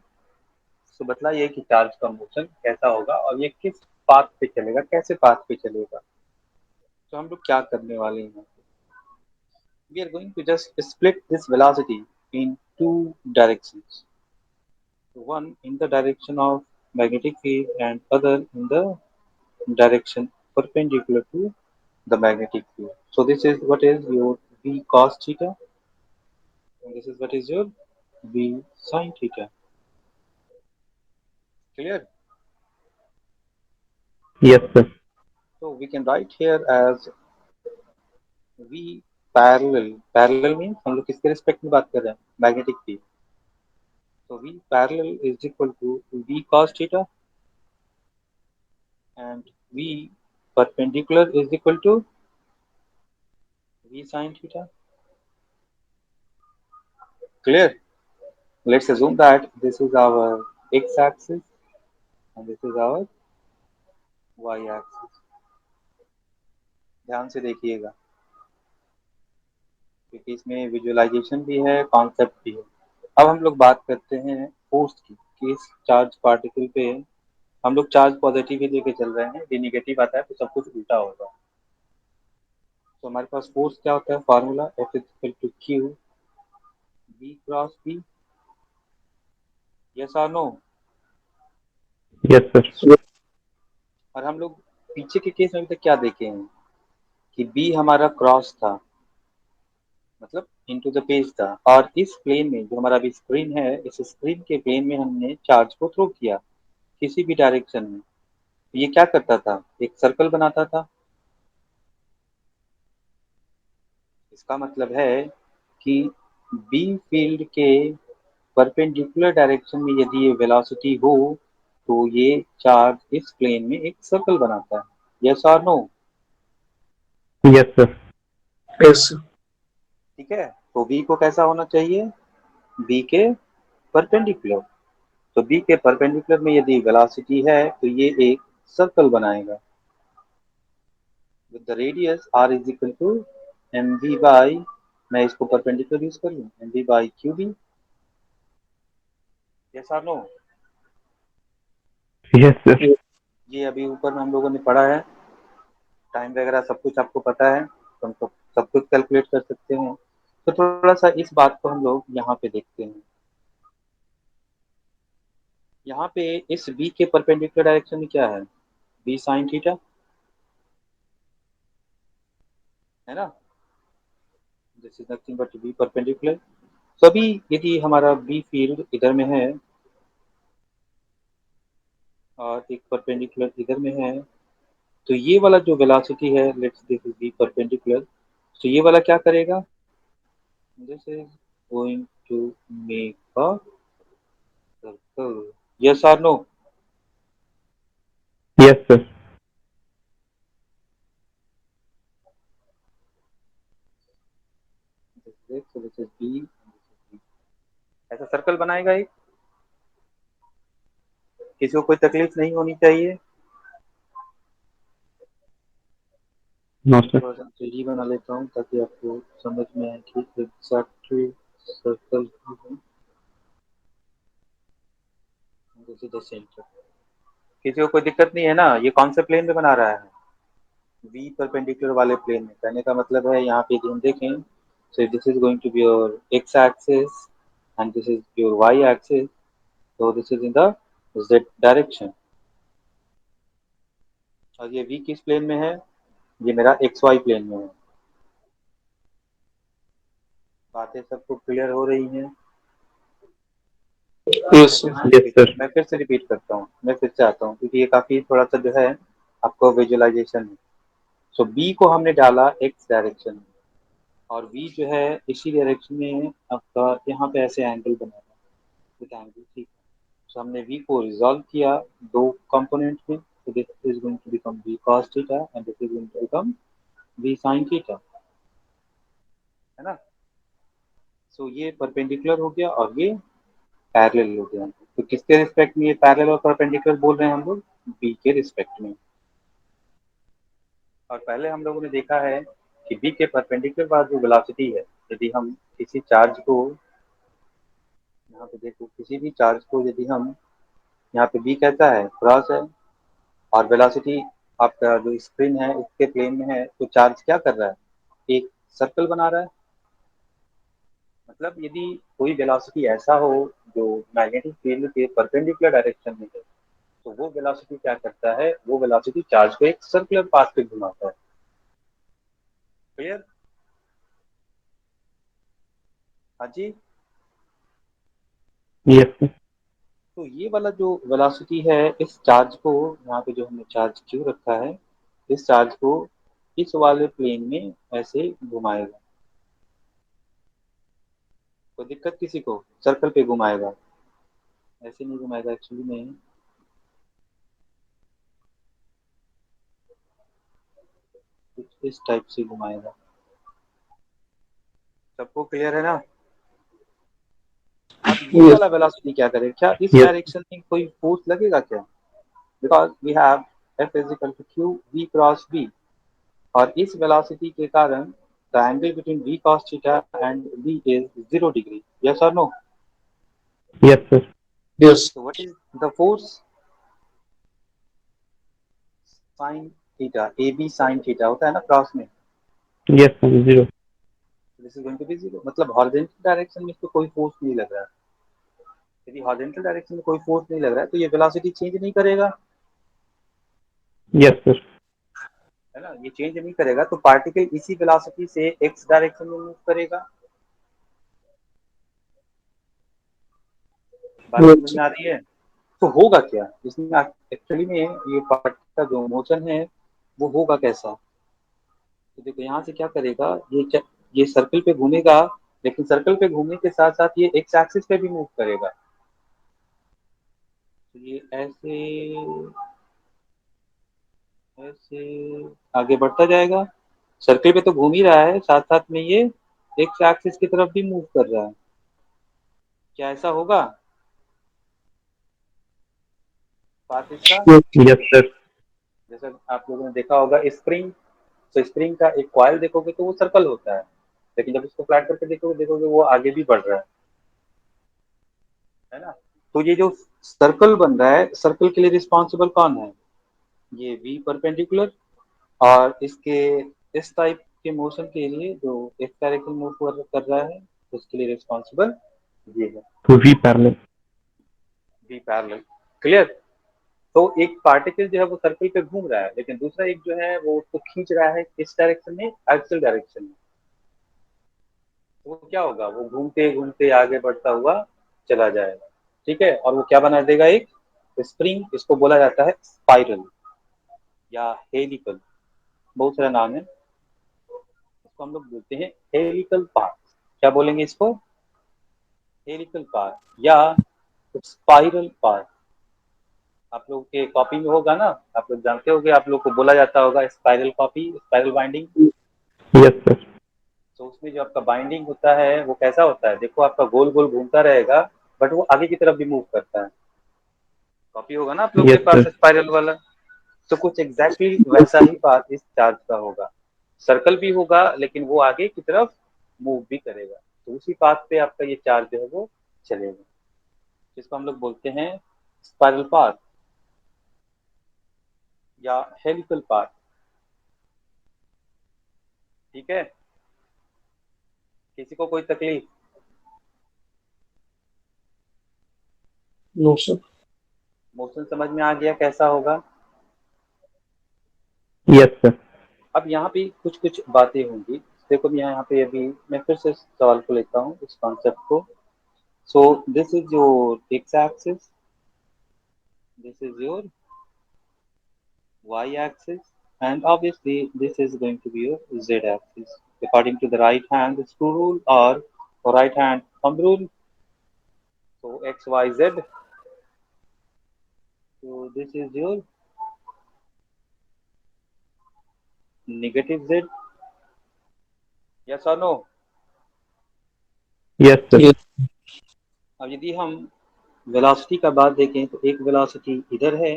तो बतलाइए कि चार्ज का मोशन कैसा होगा और ये किस पाथ पे चलेगा, कैसे पाथ पे चलेगा। तो हम लोग क्या करने वाले हैं, we are going to just split this velocity in two directions, one in the direction of magnetic field and other in the direction perpendicular to the magnetic field। so this is what is your v cos theta, and this is what is your v sin theta। clear? Yes, sir. So we can write here as v parallel means हम लोग किसके respect में बात कर रहे हैं, magnetic field. So v parallel is equal to v cos theta and v perpendicular is equal to v sin theta. Clear? Let's assume that this is our x axis and this is our y axis. ध्यान से देखिएगा क्योंकि इसमें visualisation भी है, concept भी है. अब हम लोग बात करते हैं फोर्स की कि इस चार्ज पार्टिकल पे हम लोग चार्ज पॉजिटिव ही लेके चल रहे हैं, यदि निगेटिव आता है तो सब कुछ उल्टा होगा. तो हमारे पास फोर्स क्या होता है, formula F is equal to Q B cross B. Yes और नो? Yes, sir. और हम लोग पीछे के केस में अभी तक क्या देखे हैं कि बी हमारा क्रॉस था, मतलब इनटू द पेज था, और इस प्लेन में जो हमारा अभी स्क्रीन है, इस स्क्रीन के प्लेन में हमने चार्ज को थ्रो किया किसी भी डायरेक्शन में. तो ये क्या करता था, एक सर्कल बनाता था. इसका मतलब है कि बी फील्ड के परपेंडिकुलर डायरेक्शन में यदि ये वेलोसिटी हो तो ये चार्ज इस प्लेन में एक सर्कल बनाता है. यस और no? Yes, sir. Yes, sir. ठीक है. तो बी को कैसा होना चाहिए, बी के परपेंडिकुलर. तो बी के परपेंडिकुलर में यदि वेलोसिटी है तो ये एक सर्कल बनाएगा with the radius R is equal to M V by, मैं इसको परपेंडिकुलर यूज कर लूँ, M V by Q B. Yes और नो? Yes, sir. ये अभी ऊपर में हम लोगों ने पढ़ा है, टाइम वगैरह सब कुछ आपको पता है, तो हम सब कुछ कैलकुलेट कर सकते हैं. तो थोड़ा सा इस बात को हम लोग यहाँ पे देखते हैं. यहाँ पे इस बी के परपेंडिकुलर डायरेक्शन में क्या है, बी साइन थीटा है ना. This is nothing but B perpendicular. तो अभी यदि हमारा बी फील्ड इधर में है और एक परपेंडिकुलर इधर में है, तो ये वाला जो वेलोसिटी है, let's this is B perpendicular, तो ये वाला क्या करेगा, this is going to make a circle. Yes और no? Yes, sir. This is B, ऐसा सर्कल बनाएगा एक. किसी को कोई तकलीफ नहीं होनी चाहिए. No, मैं sir. थोड़ा सा 3D बना लेता हूँ ताकि आपको समझ में आए कि एग्जैक्टली सर्कल सेंटर. किसी को कोई दिक्कत नहीं है ना, ये कौन से प्लेन में बना रहा है, वी परपेंडिकुलर वाले प्लेन में. कहने का मतलब है यहाँ पे यदि हम देखें, so this is going to be your x axis and this is your y axis, so this is in the z direction. और ये v किस प्लेन में है, ये मेरा एक्स वाई प्लेन में है. बातें सबको क्लियर हो रही हैं? Yes, sir. Yes, sir. मैं फिर से रिपीट करता हूँ, मैं फिर से आता हूँ क्योंकि ये काफी थोड़ा सा जो है आपको विजुअलाइजेशन है. सो बी को हमने डाला एक्स डायरेक्शन में और वी जो है इसी डायरेक्शन में आपका यहाँ पे ऐसे एंगल बनाया विद एंगल. ठीक है. सो हमने वी को रिजॉल्व किया दो कंपोनेंट में. so this is going to become v cos theta and this is going to become v sin theta, है ना. सो ये परपेंडिकुलर हो गया और ये पैरेलल हो गया. तो किसके रिस्पेक्ट में ये पैरेलल और परपेंडिकुलर बोल रहे हैं हम लोग, बी के रिस्पेक्ट में. और पहले हम लोगों ने देखा है कि बी के परपेंडिकुलर बाद जो वेलोसिटी है, यदि हम किसी चार्ज को, यहाँ पे देखो, किसी भी चार्ज को यदि हम, यहाँ पे बी कैसा है, क्रॉस है, और वेलोसिटी आपका जो स्क्रीन है उसके प्लेन में है, तो चार्ज क्या कर रहा है, एक सर्कल बना रहा है. मतलब यदि कोई वेलोसिटी ऐसा हो जो मैग्नेटिक फील्ड के परपेंडिकुलर डायरेक्शन में है, तो वो वेलोसिटी क्या करता है, वो वेलोसिटी चार्ज को एक सर्कुलर पाथ पे घुमाता है. क्लियर? हाँ जी. Yes, sir. तो ये वाला जो वेलोसिटी है, इस चार्ज को यहाँ पे जो हमने चार्ज क्यू रखा है, इस चार्ज को इस वाले प्लेन में ऐसे घुमाएगा। कोई दिक्कत किसी को? सर्कल पे घुमाएगा, ऐसे नहीं घुमाएगा एक्चुअली में, कुछ इस टाइप से घुमाएगा। सबको क्लियर है ना? अब ये Yes. वाला वेलोसिटी क्या करे, क्या इस Yes. डायरेक्शन में कोई फोर्स लगेगा क्या? Because we have F is equal to Q V cross B, और इस वेलोसिटी के कारण the angle between v cos theta and v is 0 degree. Yes or no? Yes, sir. Yes. So what is the force? Sin theta, ab sin theta होता है ना cross में, Yes, sir. 0. This is going to be 0, मतलब horizontal direction में इसको कोई force नहीं लग रहा है। यदि हॉरिजॉन्टल डायरेक्शन में कोई फोर्स नहीं लग रहा है तो ये वेलोसिटी चेंज नहीं करेगा, Yes, sir. है ना? ये चेंज नहीं करेगा तो पार्टिकल इसी वेलोसिटी से एक्स डायरेक्शन में मूव करेगा। बात समझ Yes. में आ रही है? तो होगा क्या इसमें एक्चुअली में, ये पार्टिकल का जो मोशन है वो होगा कैसा? तो देखो यहाँ से क्या करेगा, ये सर्कल पे घूमेगा, लेकिन सर्कल पे घूमने के साथ साथ ये एक्स एक्सिस पे भी मूव करेगा। तो ये ऐसे ऐसे आगे बढ़ता जाएगा, सर्कल पे तो घूम ही रहा है, साथ साथ में ये एक्स एक्सिस की तरफ भी मूव कर रहा है। क्या ऐसा होगा बात इसका? Yes, sir. जैसा आप लोगों ने देखा होगा स्प्रिंग, तो स्प्रिंग का एक कॉइल देखोगे तो वो सर्कल होता है, लेकिन जब उसको फ्लैट करके देखोगे वो आगे भी बढ़ रहा है ना? तो ये जो सर्कल बन रहा है, सर्कल के लिए रिस्पॉन्सिबल कौन है? ये v परपेंडिकुलर, और इसके इस टाइप के मोशन के लिए जो एक्स डायरेक्शन मूव कर रहा है, उसके लिए रिस्पॉन्सिबल ये है To V parallel. v parallel. Clear? तो एक पार्टिकल जो है वो सर्कल पे घूम रहा है, लेकिन दूसरा एक जो है वो उसको खींच रहा है किस डायरेक्शन में, एक्सल डायरेक्शन में। तो वो क्या होगा, वो घूमते घूमते आगे बढ़ता हुआ चला जाएगा। ठीक है, और वो क्या बना देगा, एक स्प्रिंग। इसको बोला जाता है स्पाइरल या हेलिकल, बहुत सारा नाम है। इसको हम लोग बोलते हैं हेलिकल पाथ। क्या बोलेंगे इसको? हेलिकल पाथ या स्पाइरल पाथ। आप लोग के कॉपी में होगा ना, आप लोग जानते होंगे, आप लोग को बोला जाता होगा spiral copy, spiral binding. Yes, sir. तो उसमें जो आपका बाइंडिंग होता है वो कैसा होता है, देखो आपका गोल गोल घूमता रहेगा, बट वो आगे की तरफ भी मूव करता है। कॉपी होगा ना आप लोग के Yes, पास sir. स्पाइरल वाला। तो कुछ एग्जैक्टली वैसा ही बात इस चार्ज का होगा, सर्कल भी होगा लेकिन वो आगे की तरफ मूव भी करेगा। तो उसी पाथ पे आपका ये चार्ज जो है वो चलेगा, जिसको हम लोग बोलते हैं स्पाइरल पाथ या हेलिकल पाथ। ठीक है, किसी को कोई तकलीफ? No, sir. मोशन समझ में आ गया कैसा होगा? Yes, sir. अब यहाँ पे कुछ कुछ बातें होंगी। देखो मैं यहाँ पे अभी मैं फिर से सवाल को लेता हूँ, इस कॉन्सेप्ट को। सो this is your X axis, this is your y axis, and obviously this is going to be your z axis according to the right hand screw rule or right hand thumb rule. So x y z, so this is your negative z. Yes or no? Yes, sir. Yes. अब यदि हम velocity का बात देखें तो एक velocity इधर है,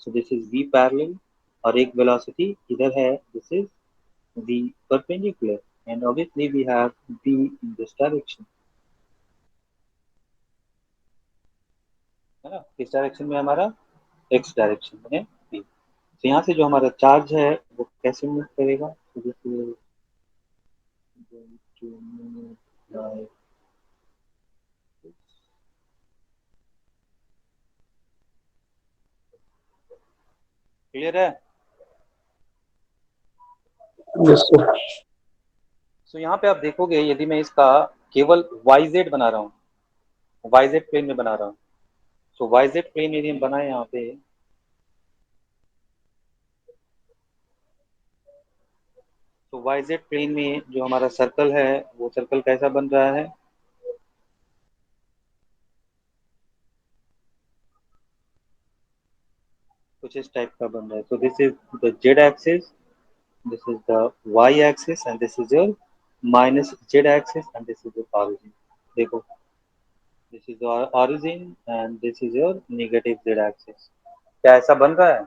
so this is v parallel, और एक वेलोसिटी इधर है, this is v perpendicular, and obviously we have v in this direction, है ना? किस डायरेक्शन में हमारा, एक्स डायरेक्शन में v। तो यहाँ से जो हमारा चार्ज है वो कैसे मूव करेगा, तो जैसे क्लियर है? Yes, sir. तो यहाँ पे आप देखोगे, यदि मैं इसका केवल वाई जेड बना रहा हूँ, वाई जेड प्लेन में बना रहा हूँ, तो वाई जेड प्लेन यदि हम बनाए यहाँ पे, तो वाई जेड प्लेन में जो हमारा सर्कल है वो सर्कल कैसा बन रहा है? कुछ इस टाइप का बन रहा है। तो this is the Z axis, this is the y axis and this is your minus z axis and this is your origin. देखो, this is your origin and this is your negative z axis. क्या ऐसा बन रहा है?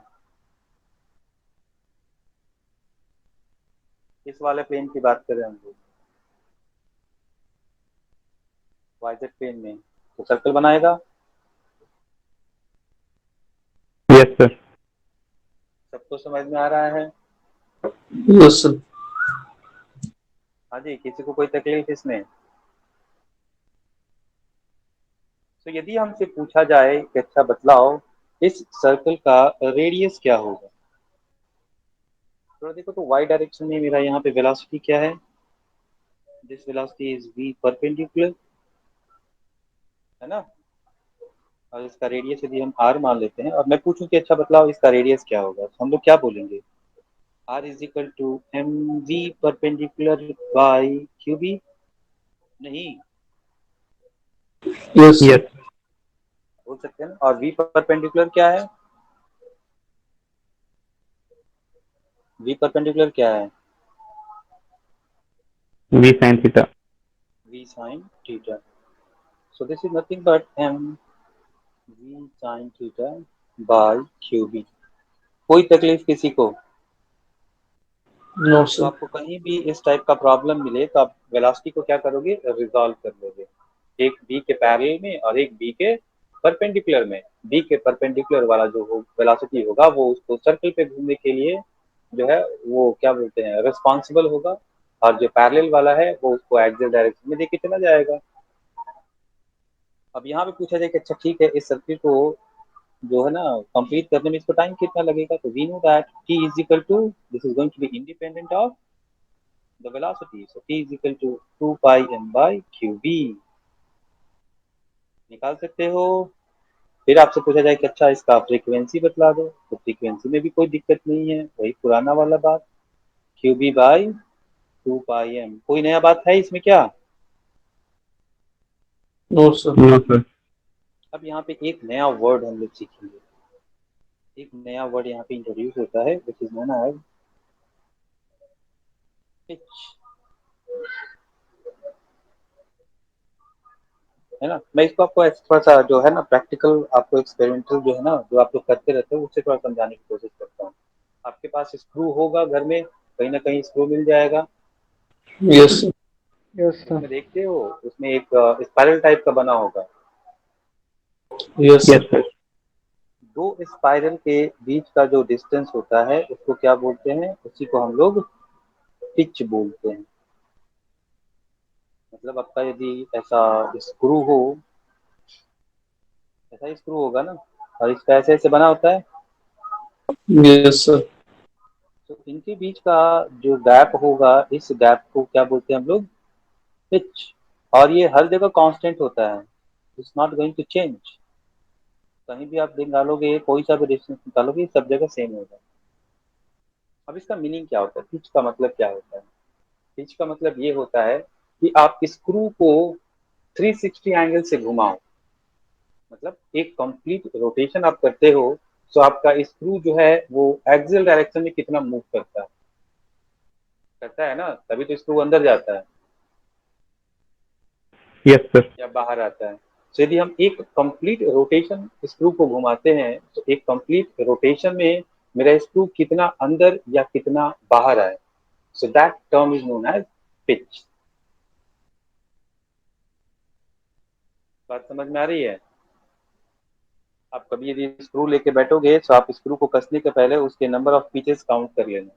इस वाले plane की बात करें हम लोग, y z प्लेन में, तो सर्कल बनाएगा। Yes, sir. सबको समझ में आ रहा है? Yes, sir. हाँ जी, किसी को कोई तकलीफ इसमें? तो यदि हमसे पूछा जाए कि अच्छा बतलाओ इस सर्कल का रेडियस क्या होगा, तो देखो, तो y डायरेक्शन में मेरा यहाँ पे वेलोसिटी क्या है? This velocity is v perpendicular, है ना। और इसका रेडियस यदि हम r मान लेते हैं और मैं पूछूं कि अच्छा बतलाओ इसका रेडियस क्या होगा, तो हम लोग क्या बोलेंगे? r is equal to M V perpendicular by Q B. नहीं, Yes, sir. Yes. बोल सकते हैं ना। और v परपेंडिकुलर क्या है? v परपेंडिकुलर क्या है? V sin theta. v sine theta. So this is nothing but M v sine theta by Q B. कोई तकलीफ किसी को? No, तो sir. आपको कहीं भी इस टाइप का प्रॉब्लम मिले तो आप वेलोसिटी को क्या करोगे? रिजॉल्व कर लोगे, एक बी के पैरेलल में और एक बी के परपेंडिकुलर में। बी के परपेंडिकुलर वाला जो हो वेलोसिटी होगा वो उसको सर्कल पे घूमने के लिए जो है वो क्या बोलते हैं, रिस्पॉन्सिबल होगा। और जो पैरेलल वाला है वो उसको एक्सियल डायरेक्शन में देके चला जाएगा। अब यहाँ पे पूछा जाए कि अच्छा ठीक है, इस सर्किट को जो है ना कंप्लीट करने में इसको टाइम कितना लगेगा, तो we know that t is equal to, this is going to be independent of the velocity. So t is equal to 2 pi m by qb। निकाल सकते हो। फिर आपसे पूछा जाए कि अच्छा इसका फ्रीक्वेंसी बतला दो, तो फ्रीक्वेंसी में भी कोई दिक्कत नहीं है, वही पुराना वाला बात, qb बाई 2 pi m। कोई नया बात है इसमें क्या? No, sir. No, sir. अब यहाँ पे एक नया वर्ड हम लोग सीखेंगे। एक नया वर्ड यहाँ पे इंट्रोड्यूस होता है which is known as pitch, है ना। मैं इसको आपको थोड़ा सा जो है ना प्रैक्टिकल, आपको एक्सपेरिमेंटल जो है ना जो आप लोग करते रहते हो उससे थोड़ा समझाने की कोशिश करता हूँ। आपके पास स्क्रू होगा घर में, कहीं ना कहीं स्क्रू मिल जाएगा। Yes, sir. Yes, sir. उसमें देखते हो, उसमें एक स्पाइरल टाइप का बना होगा। Yes, Yes, sir. sir. दो स्पाइरल के बीच का जो डिस्टेंस होता है उसको क्या बोलते हैं? उसी को हम लोग पिच बोलते हैं। मतलब आपका यदि ऐसा स्क्रू हो, ऐसा स्क्रू होगा ना, और इसका ऐसे ऐसे बना होता है, Yes, sir. तो इनके बीच का जो गैप होगा इस गैप को क्या बोलते हैं हम लोग? पिच। और ये हर जगह कांस्टेंट होता है, it's not going to change. कहीं भी आप निकालोगे, कोई सा भी डिस्टेंस निकालोगे, सब जगह सेम होगा। अब इसका मीनिंग क्या होता है? पिच का मतलब क्या होता है? पिच का मतलब ये होता है कि आप स्क्रू को 360 एंगल से घुमाओ। मतलब एक कंप्लीट रोटेशन आप करते हो, तो आपका स्क्रू जो है वो एक्सियल डायरेक्शन में कितना मूव करता है, करता है ना, तभी तो स्क्रू अंदर जाता है Yes, sir. या बाहर आता है। तो यदि हम एक कंप्लीट रोटेशन स्क्रू को घुमाते हैं तो एक कंप्लीट रोटेशन में मेरा स्क्रू कितना अंदर या कितना बाहर आए, so that term is known as pitch. बात समझ में आ रही है? आप कभी यदि स्क्रू लेके बैठोगे तो आप स्क्रू को कसने के पहले उसके नंबर ऑफ पिचेस काउंट कर लेना।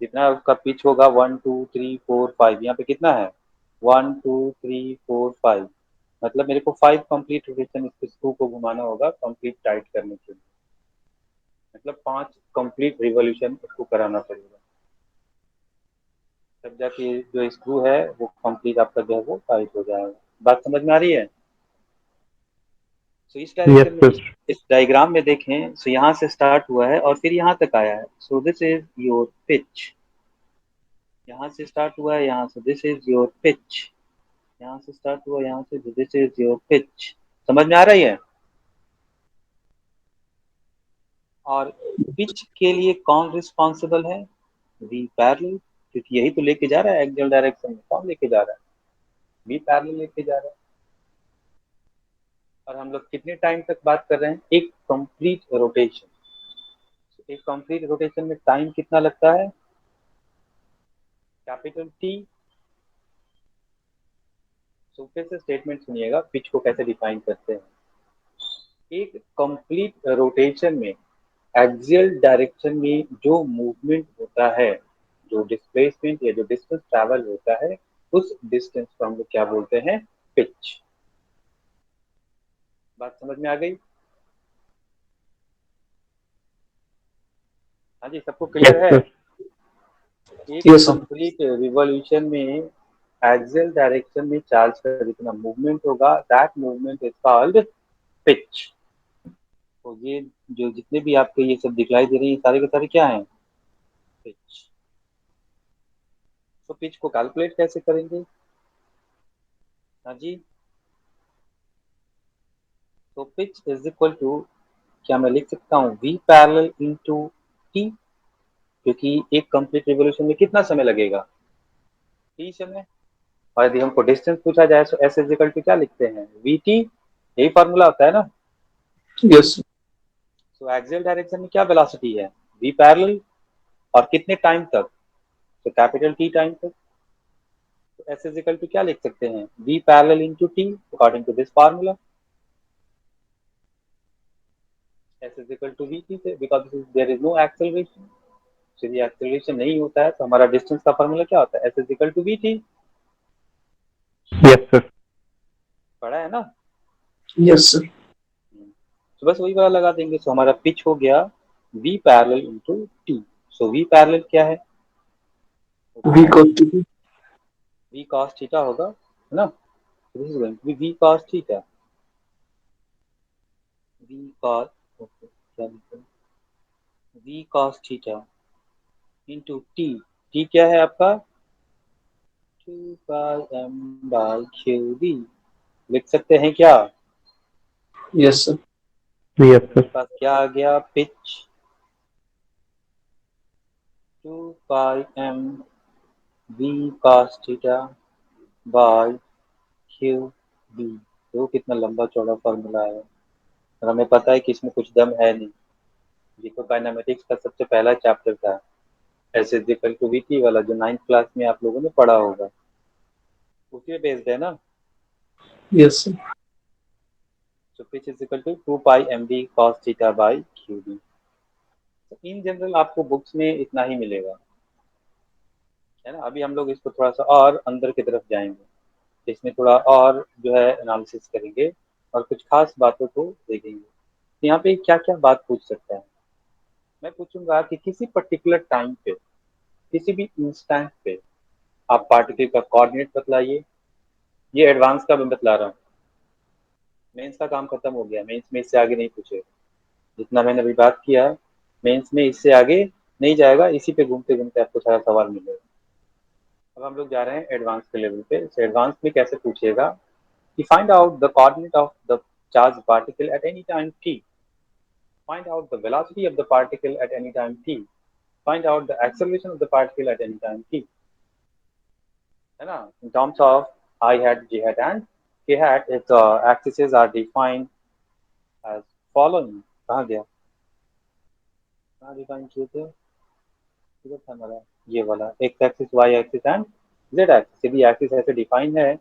जितना उसका पिच होगा 1 2 3 4 5, यहाँ पे कितना है? 1 2 3 4 5। मतलब मेरे को 5 कंप्लीट रोटेशन इस स्क्रू को घुमाना होगा कंप्लीट टाइट करने के लिए। मतलब 5 कंप्लीट रिवॉल्यूशन उसको कराना पड़ेगा, तब जाके जो स्क्रू है वो कंप्लीट आपका जो है वो टाइट हो जाएगा। बात समझ में आ रही है? सो इस Yes, डायरेक्शन में, sir. इस डायग्राम में देखें, सो यहाँ से स्टार्ट हुआ है और फिर यहाँ तक आया है। So this is your pitch. यहाँ से स्टार्ट हुआ है, यहाँ से दिस इज योर पिच। यहाँ से स्टार्ट हुआ, यहाँ से दिस इज योर पिच। समझ में आ रही है? और पिच के लिए कौन रिस्पॉन्सिबल है? वी पैरेलल, क्योंकि यही तो लेके जा रहा है एक्सियल डायरेक्शन में। कौन लेके जा रहा है? वी पैरेलल लेके जा रहा है। और हम लोग कितने टाइम तक बात कर रहे हैं? एक कंप्लीट रोटेशन। एक कंप्लीट रोटेशन में टाइम कितना लगता है? Capital T. तो फिर से स्टेटमेंट सुनिएगा, पिच को कैसे डिफाइन करते हैं। एक कंप्लीट रोटेशन में एक्सियल डायरेक्शन में जो मूवमेंट होता है, जो डिस्प्लेसमेंट या जो डिस्टेंस ट्रैवल होता है, उस डिस्टेंस को हम लोग क्या बोलते हैं? पिच। बात समझ में आ गई? हाँ जी, सबको Yes, क्लियर है? sir. एक Yes, sir. कंप्लीट रिवॉल्यूशन में एक्सियल डायरेक्शन में चार्ज का जितना मूवमेंट होगा, that movement is called pitch. तो ये जो जितने भी आपके ये सब दिखलाई दे रही है, सारे के सारे क्या हैं? पिच। तो पिच को कैलकुलेट कैसे करेंगे? हाँ जी, तो पिच इज इक्वल टू, क्या मैं लिख सकता हूँ वी पैरेलल इंटू टी? क्योंकि एक कंप्लीट रिवॉल्यूशन में कितना समय लगेगा? टी समय। और यदि हमको डिस्टेंस पूछा जाए तो एस इज इक्वल टू क्या लिखते हैं? We T. यही फॉर्मूला होता है ना? Yes, sir. तो एक्सियल डायरेक्शन में क्या वेलोसिटी है? V parallel. और कितने टाइम तक? तो कैपिटल टी टाइम तक। तो एस इज इक्वल टू क्या लिख सकते हैं? V parallel into T according to this formula. S is equal to V T से, because there is no acceleration. यदि एक्सेलरेशन नहीं होता है तो हमारा डिस्टेंस का फार्मूला क्या होता है? S is equal to V T. Yes, sir. पढ़ा है ना? Yes, sir. तो बस वही वाला लगा देंगे। सो हमारा पिच हो गया V parallel into T. So V parallel क्या है? V cos theta. V cos theta होगा, है ना? This is going to be V cos theta. V cos, okay, क्या लिखा है? V cos theta into T. T क्या है आपका? 2 पाई m/क्यू डी। लिख सकते हैं क्या? Yes, sir. Yes, sir. मेरे पास क्या आ गया? Pitch 2 pi m V cos theta by Q D. तो कितना लंबा चौड़ा फॉर्मूला है, और हमें पता है कि इसमें कुछ दम है नहीं। ये तो काइनेमेटिक्स का सबसे पहला चैप्टर था, S is equal to V T वाला, जो 9th क्लास में आप लोगों ने पढ़ा होगा। उसी पे बेस्ड है ना? Yes, sir. So pitch is equal to 2 pi mv cos theta by qd। तो इन जनरल आपको बुक्स में इतना ही मिलेगा, है ना? अभी हम लोग इसको थोड़ा सा और अंदर की तरफ जाएंगे, इसमें थोड़ा और जो है एनालिसिस करेंगे और कुछ खास बातों को देखेंगे। तो यहाँ पे क्या क्या बात पूछ सकता है? मैं पूछूंगा कि किसी पर्टिकुलर टाइम पे, किसी भी इंस्टेंट पे आप पार्टिकल का कोऑर्डिनेट बतलाइए। ये एडवांस का मैं बतला रहा हूँ, मेंस का काम खत्म हो गया। मेंस में इससे आगे नहीं पूछे, जितना मैंने अभी बात किया, मेंस में इससे आगे नहीं जाएगा। इसी पे घूमते घूमते आपको सारा सवाल मिलेगा। अब हम लोग जा रहे हैं एडवांस के लेवल पे। इस एडवांस में कैसे पूछेगा कि find out the coordinate of the charge particle at any time T, find out the velocity of the particle at any time T, find out the acceleration of the particle at any time T, है ना? In terms of I hat, J hat and K hat, its axis are defined as following. कहाँ गया? कहाँ define किए थे? किधर था हमारा ये वाला? X axis, Y axis and Z axis. यदि एक्सिस ऐसे डिफाइन है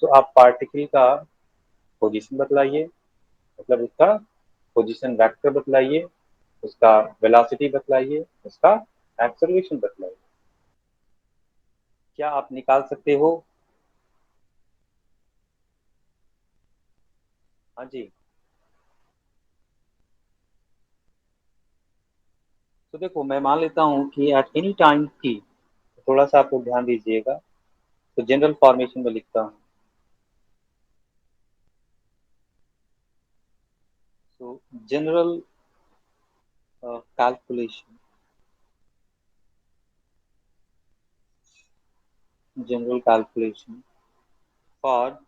तो आप पार्टिकल का पोजीशन बतलाइए, मतलब उसका पोजीशन वेक्टर बतलाइए, उसका वेलोसिटी बतलाइए, उसका एक्सेलरेशन बतलाइए। क्या आप निकाल सकते हो? हाँ जी। तो देखो, मैं मान लेता हूँ कि एट एनी टाइम टी, थोड़ा सा आप लोग ध्यान दीजिएगा। तो जनरल फॉर्मेशन में लिखता हूँ, general calculation, for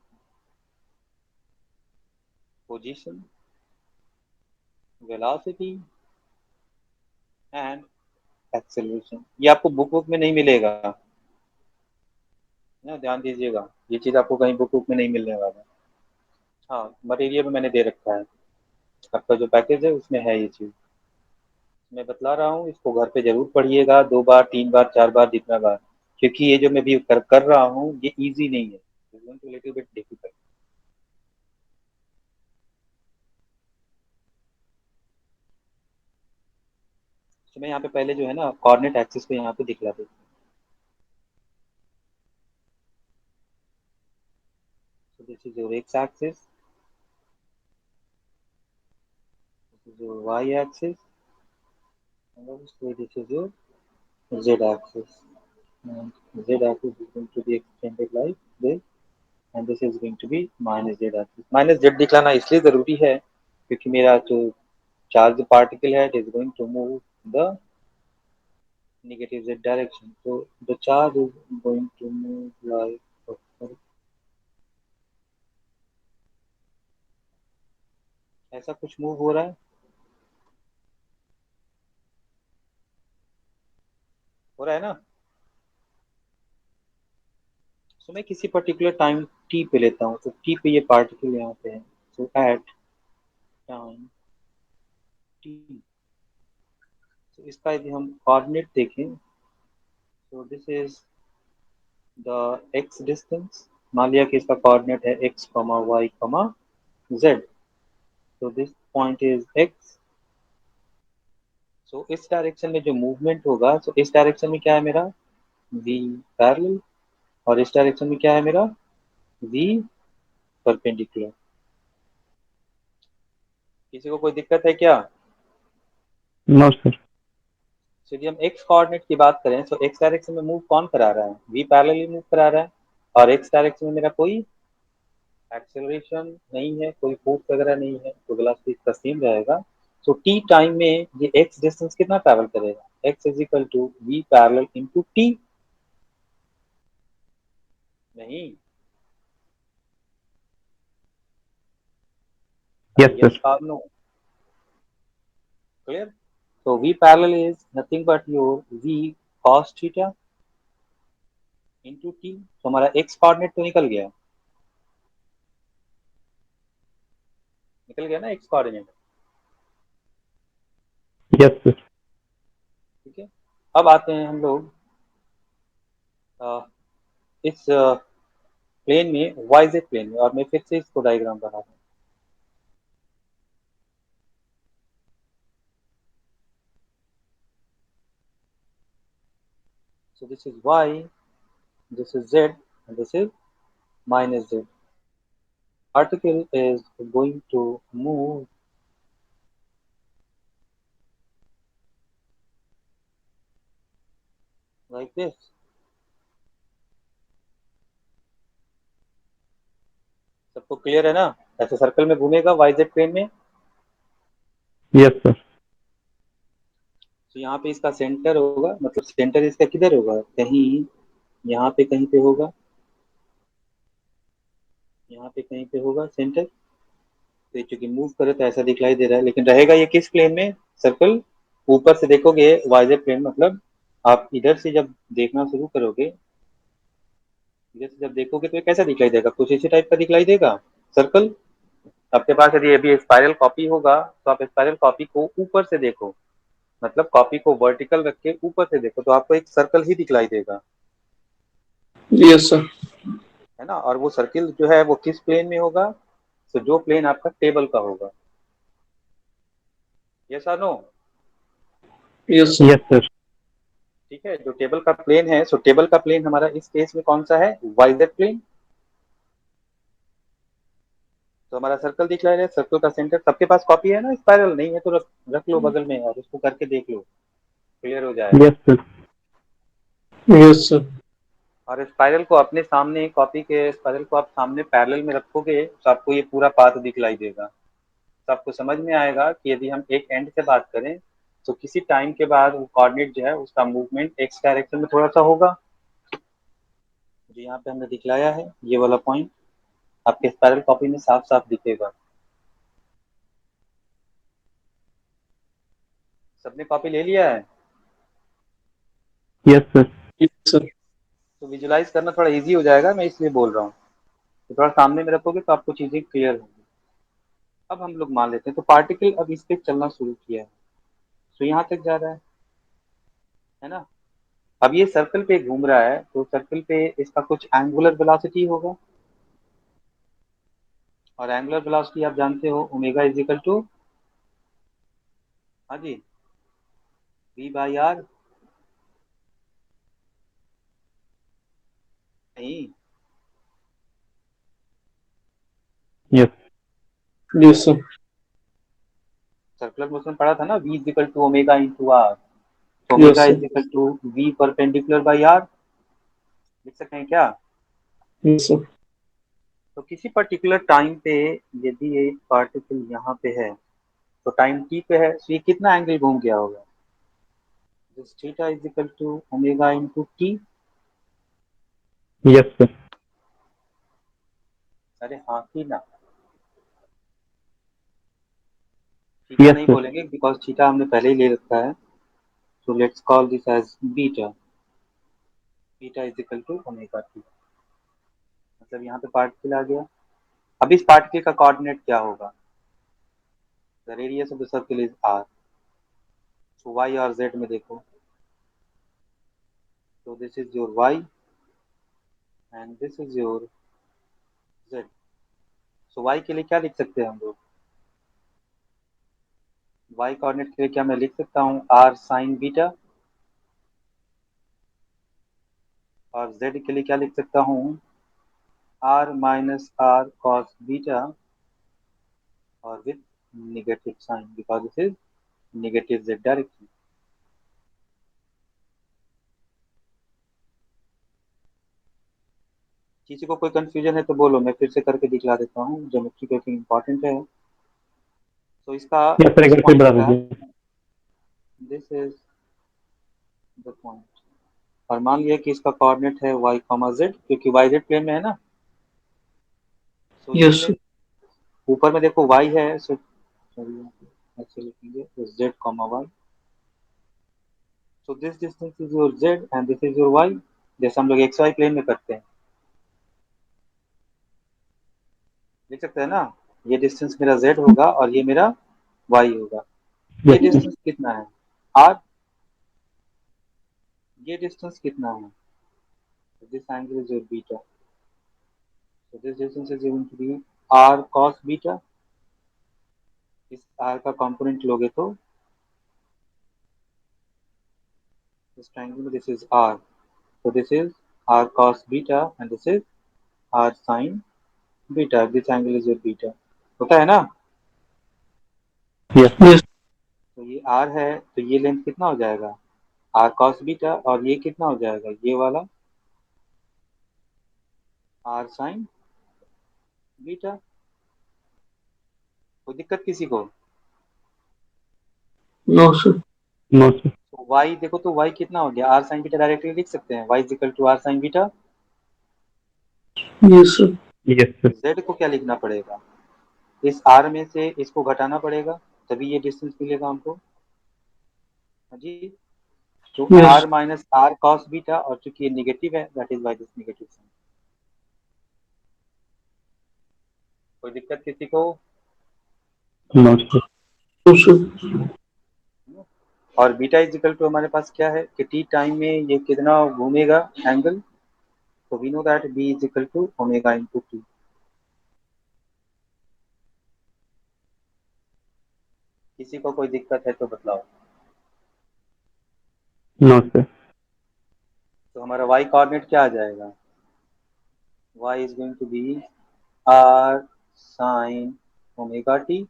position, velocity and acceleration. ये आपको बुक में नहीं मिलेगा ना, ध्यान दीजिएगा, ये चीज आपको कहीं बुक में नहीं मिलने वाला। हाँ, मटेरियल में मैंने दे रखा है, आपका जो पैकेज है उसमें है ये चीज। मैं बतला रहा हूँ, इसको घर पे जरूर पढ़िएगा, 2 बार 3 बार 4 बार जितना बार, क्योंकि ये जो मैं भी कर रहा हूँ ये इजी नहीं है, लिटिल बिट डिफिकल्ट। तो मैं यहाँ पे पहले जो है ना कोऑर्डिनेट एक्सिस को यहाँ पे दिखला देता हूँ। So this is your x axis, this is your y axis, and obviously this is your z axis. And z axis is going to be extended like this, and this is going to be minus z axis. Minus z दिखलाना इसलिए जरूरी है क्योंकि मेरा जो charge particle है, it is going to move the negative z direction. So the charge is going to move like ऐसा कुछ मूव हो रहा है, ना। तो मैं किसी पर्टिकुलर टाइम t पे लेता हूँ, तो t पे ये पार्टिकल यहाँ पे है, सो एट टाइम t, तो इसका यदि हम कोऑर्डिनेट देखें, तो this is the x distance. मान लिया कि इसका कोऑर्डिनेट है x, y, z, तो दिस पॉइंट इज x। सो इस डायरेक्शन में जो मूवमेंट होगा, तो इस डायरेक्शन में क्या है मेरा v पैरेलल, और इस डायरेक्शन में क्या है मेरा v परपेंडिकुलर। किसी को कोई दिक्कत है क्या? No, sir. यदि हम x कोऑर्डिनेट की बात करें, तो x डायरेक्शन में मूव कौन करा रहा है? v पैरेलली मूव करा रहा है, और x डायरेक्शन में मेरा कोई एक्सेलरेशन नहीं है, कोई फोर्स वगैरह नहीं है, तो वेलोसिटी इसका सेम रहेगा। सो t टाइम में ये x डिस्टेंस कितना ट्रैवल करेगा? x is equal to v parallel into t। नहीं, Yes, sir. यस और नो, क्लियर? तो v parallel is nothing but your v cos theta into t। तो हमारा x कोऑर्डिनेट तो निकल गया ना x कोऑर्डिनेट, Yes, sir. ठीक है। अब आते हैं हम लोग इस प्लेन में, वाईजेड प्लेन में, और मैं फिर से इसको डायग्राम बना रहा हूँ। So this is y, this is z, and this is minus z. Particle is going to move like this. सबको क्लियर है ना? ऐसे सर्कल में घूमेगा वाईजेड प्लेन में। Yes, sir. तो यहाँ पे इसका सेंटर होगा, मतलब सेंटर इसका किधर होगा? कहीं यहाँ पे कहीं पे होगा, यहाँ पे कहीं पे होगा सेंटर। तो चूंकि मूव करे तो ऐसा दिखलाई दे रहा है, लेकिन रहेगा ये किस प्लेन में? सर्कल ऊपर से देखोगे वाईजेड प्लेन, मतलब आप इधर से जब देखना शुरू करोगे, इधर से जब देखोगे तो ये कैसा दिखलाई देगा? कुछ इसी टाइप का दिखलाई देगा सर्कल। आपके पास यदि अभी स्पाइरल कॉपी होगा, तो आप स्पाइरल कॉपी को ऊपर से देखो, मतलब कॉपी को वर्टिकल रख के ऊपर से देखो, तो आपको एक सर्कल ही दिखलाई देगा, Yes, sir. है ना। और वो सर्किल जो है वो किस प्लेन में होगा? तो जो प्लेन आपका टेबल का होगा। यस और no? Yes, sir. Yes, sir. ठीक है, जो टेबल का प्लेन है, सो टेबल का प्लेन हमारा इस केस में कौन सा है? YZ plane. तो हमारा सर्कल दिख रहा है, सर्कल का सेंटर। सबके पास कॉपी है ना स्पाइरल? नहीं है तो रख लो बगल में और उसको करके देख लो, क्लियर हो जाएगा। Yes, sir. Yes, sir. और स्पाइरल को अपने सामने, कॉपी के स्पाइरल को आप सामने पैरेलल में रखोगे, तो आपको ये पूरा पाथ दिखलाई देगा। तो आपको समझ में आएगा कि यदि हम एक एंड से बात करें तो किसी टाइम के बाद वो कोऑर्डिनेट जो है उसका मूवमेंट एक्स डायरेक्शन में थोड़ा सा होगा। जो यहाँ पे हमने दिखलाया है ये वाला पॉइंट आपके स्पाइरल कॉपी में साफ साफ दिखेगा। सबने कॉपी ले लिया है? Yes, sir. Yes, sir. तो विजुलाइज करना थोड़ा इजी हो जाएगा, मैं इसलिए बोल रहा हूँ। तो थोड़ा सामने में रखोगे तो आपको चीजें क्लियर होंगी। अब हम लोग मान लेते हैं तो पार्टिकल अब इस पे चलना शुरू किया है, तो यहाँ तक जा रहा है ना। अब ये सर्कल पे घूम रहा है तो सर्कल पे इसका कुछ एंगुलर वेलोसिटी होगा, और एंगुलर वेलोसिटी आप जानते हो ओमेगा इज इक्वल टू, हाँ जी, वी बाई आर। नहीं, Yes. Yes, sir. Circular motion पढ़ा था ना, V is equal to omega into R. तो Yes, omega sir. Is equal to we perpendicular by R, लिख सकते हैं क्या? Yes, sir. तो किसी पर्टिकुलर टाइम पे यदि ये पार्टिकल यहाँ पे है तो टाइम टी पे है, तो ये कितना एंगल घूम गया होगा? This theta is equal to omega into T. Yes, sir. अरे हाँ की ना, थीटा Yes, नहीं sir. बोलेंगे बिकॉज थीटा हमने पहले ही ले रखा है। So let's call this as beta. Beta is equal to omega t। मतलब यहाँ पे पार्टिकल आ गया। अब इस पार्टिकल का कोऑर्डिनेट क्या होगा? The radius of the circle is r। So y और z में देखो, तो this is your y and this is your z। So y के लिए क्या लिख सकते हैं हम लोग? y कोऑर्डिनेट के लिए क्या मैं लिख सकता हूँ r साइन बीटा, और z के लिए क्या लिख सकता हूँ r minus r cos beta, और with negative sign because this is negative z direction. किसी को कोई कंफ्यूजन है तो बोलो, मैं फिर से करके दिखला देता हूँ, ज्योमेट्री काफी इंपॉर्टेंट है। तो इसका Yes, sir. एक इस बार फिर पॉइंट बता का, दीजिए. दिस इज द पॉइंट, और मान लिया कि इसका कोऑर्डिनेट है y कॉमा z, क्योंकि y z प्लेन में है ना। सो ये Yes, sir. लेंथ, ऊपर में देखो y है, सो सॉरी ऐसे लिखेंगे z comma y। So this distance is your z and this is your y, जैसे हम लोग एक्स वाई प्लेन में करते हैं। देख सकते हैं ना, ये डिस्टेंस मेरा z होगा और ये मेरा y होगा। ये Yes, sir. डिस्टेंस कितना है r, ये डिस्टेंस कितना है? This angle is your beta. So this distance is going to be r cos beta। इस r का कंपोनेंट लोगे तो इस ट्रायंगल में this is r, so this is r cos beta and this is r sin beta। this angle is your beta, होता है ना। Yes. Yes, तो ये r है तो ये लेंथ कितना हो जाएगा r cos beta, और ये कितना हो जाएगा ये वाला r sin beta। कोई दिक्कत किसी को? no, sir. No, sir. तो y देखो, तो y कितना हो गया, r sin beta डायरेक्टली लिख सकते हैं, y is equal to r sin beta। Yes, sir. Yes, sir. z को क्या लिखना पड़ेगा, इस r में से इसको घटाना पड़ेगा, तभी ये डिस्टेंस मिलेगा हमको। हाँ जी। तो Yes. r minus r cos beta, और चूंकि ये निगेटिव है that is why this negative sign. कोई दिक्कत किसी को? No, sir. No, sir. और बीटा इज इक्वल टू हमारे पास क्या है कि टी टाइम में ये कितना घूमेगा एंगल, तो we know that B is equal to omega into T. किसी को कोई दिक्कत है तो बतलाओ। No, sir. तो हमारा वाई कोऑर्डिनेट क्या आ जाएगा, Y is going to be R sine omega T,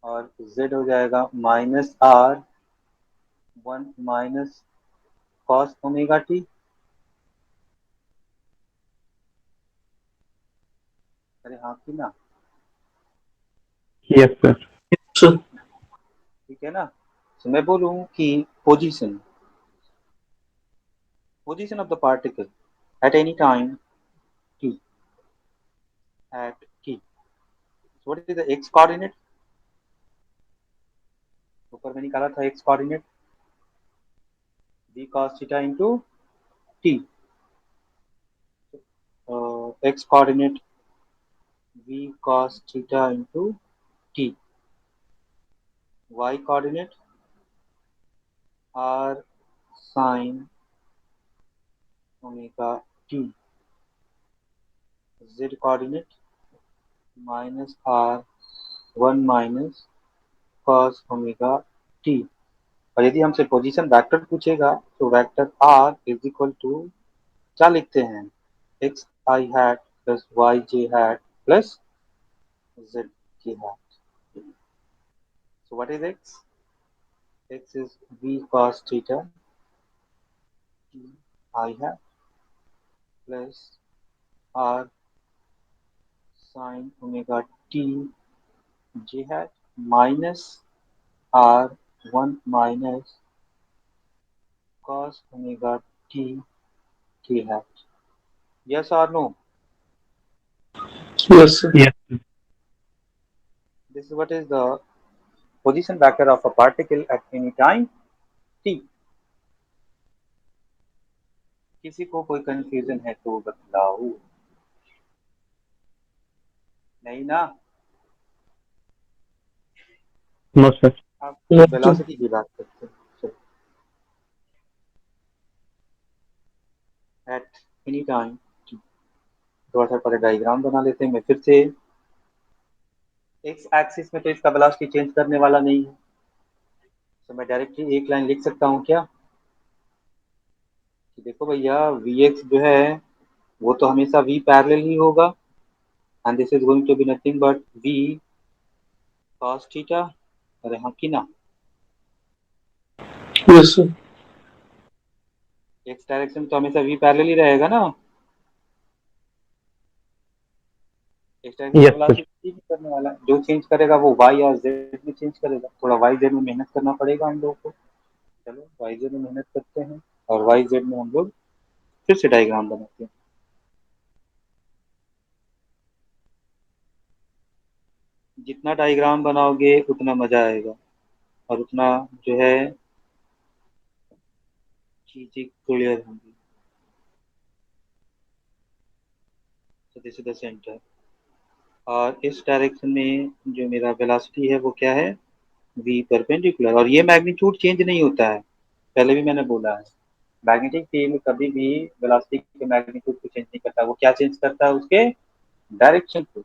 और जेड हो जाएगा minus R one minus cos omega T. अरे हाँ की ना, Yes, sir. sir, ठीक है ना। तो मैं बोलूं कि position position of the particle at any time t at t. So what is the x coordinate? ऊपर में निकाला था x coordinate v cos theta into t. X coordinate v cos theta into t. Y coordinate r sin omega t. Z coordinate minus r 1 minus cos omega t. और यदि हमसे position vector पूछेगा तो vector r is equal to क्या लिखते हैं, X आई hat plus Y जे hat plus Z के hat. So what is X? X is v cos theta I hat plus r sin omega t j hat minus r 1 minus cos omega t k hat. Yes or no? yes, sir, Yes, sir. This is what is the position vector of a particle at any time t. किसी को कोई confusion है तो बतलाओ. नहीं ना. No, sir. आप no, sir, velocity की बात करते हैं. Eight any time. थोड़ा सा पहले डायग्राम बना लेते हैं. मैं फिर से एक्स एक्सिस में तो इसका वेलोसिटी चेंज करने वाला नहीं है, तो मैं डायरेक्टली एक लाइन लिख सकता हूँ क्या कि देखो भैया वी एक्स जो है वो तो हमेशा v पैरेलल ही होगा, and this is going to be nothing but v cos theta. अरे हाँ कि ना. yes, sir, एक्स डायरेक्शन में तो हमेशा v पैरेलल ही रहेगा ना. एक्स डायरेक्शन में Yes, sir. वेलोसिटी नहीं करने वाला. जो चेंज करेगा वो y और z में चेंज करेगा. थोड़ा y z में मेहनत करना पड़ेगा हम लोगों को. चलो y z में मेहनत करते हैं और y z में हम लोग फिर से डायग्राम बनाते हैं. जितना डायग्राम बनाओगे उतना मजा आएगा और उतना जो है चीजें क्लियर होंगी. तो दिस इज द सेंटर और इस डायरेक्शन में जो मेरा वेलोसिटी है वो क्या है, v परपेंडिकुलर. और ये मैग्नीट्यूड चेंज नहीं होता है, पहले भी मैंने बोला है. मैग्नेटिक फील्ड कभी भी वेलोसिटी के मैग्नीट्यूड को चेंज नहीं करता, वो क्या चेंज करता है, उसके डायरेक्शन को.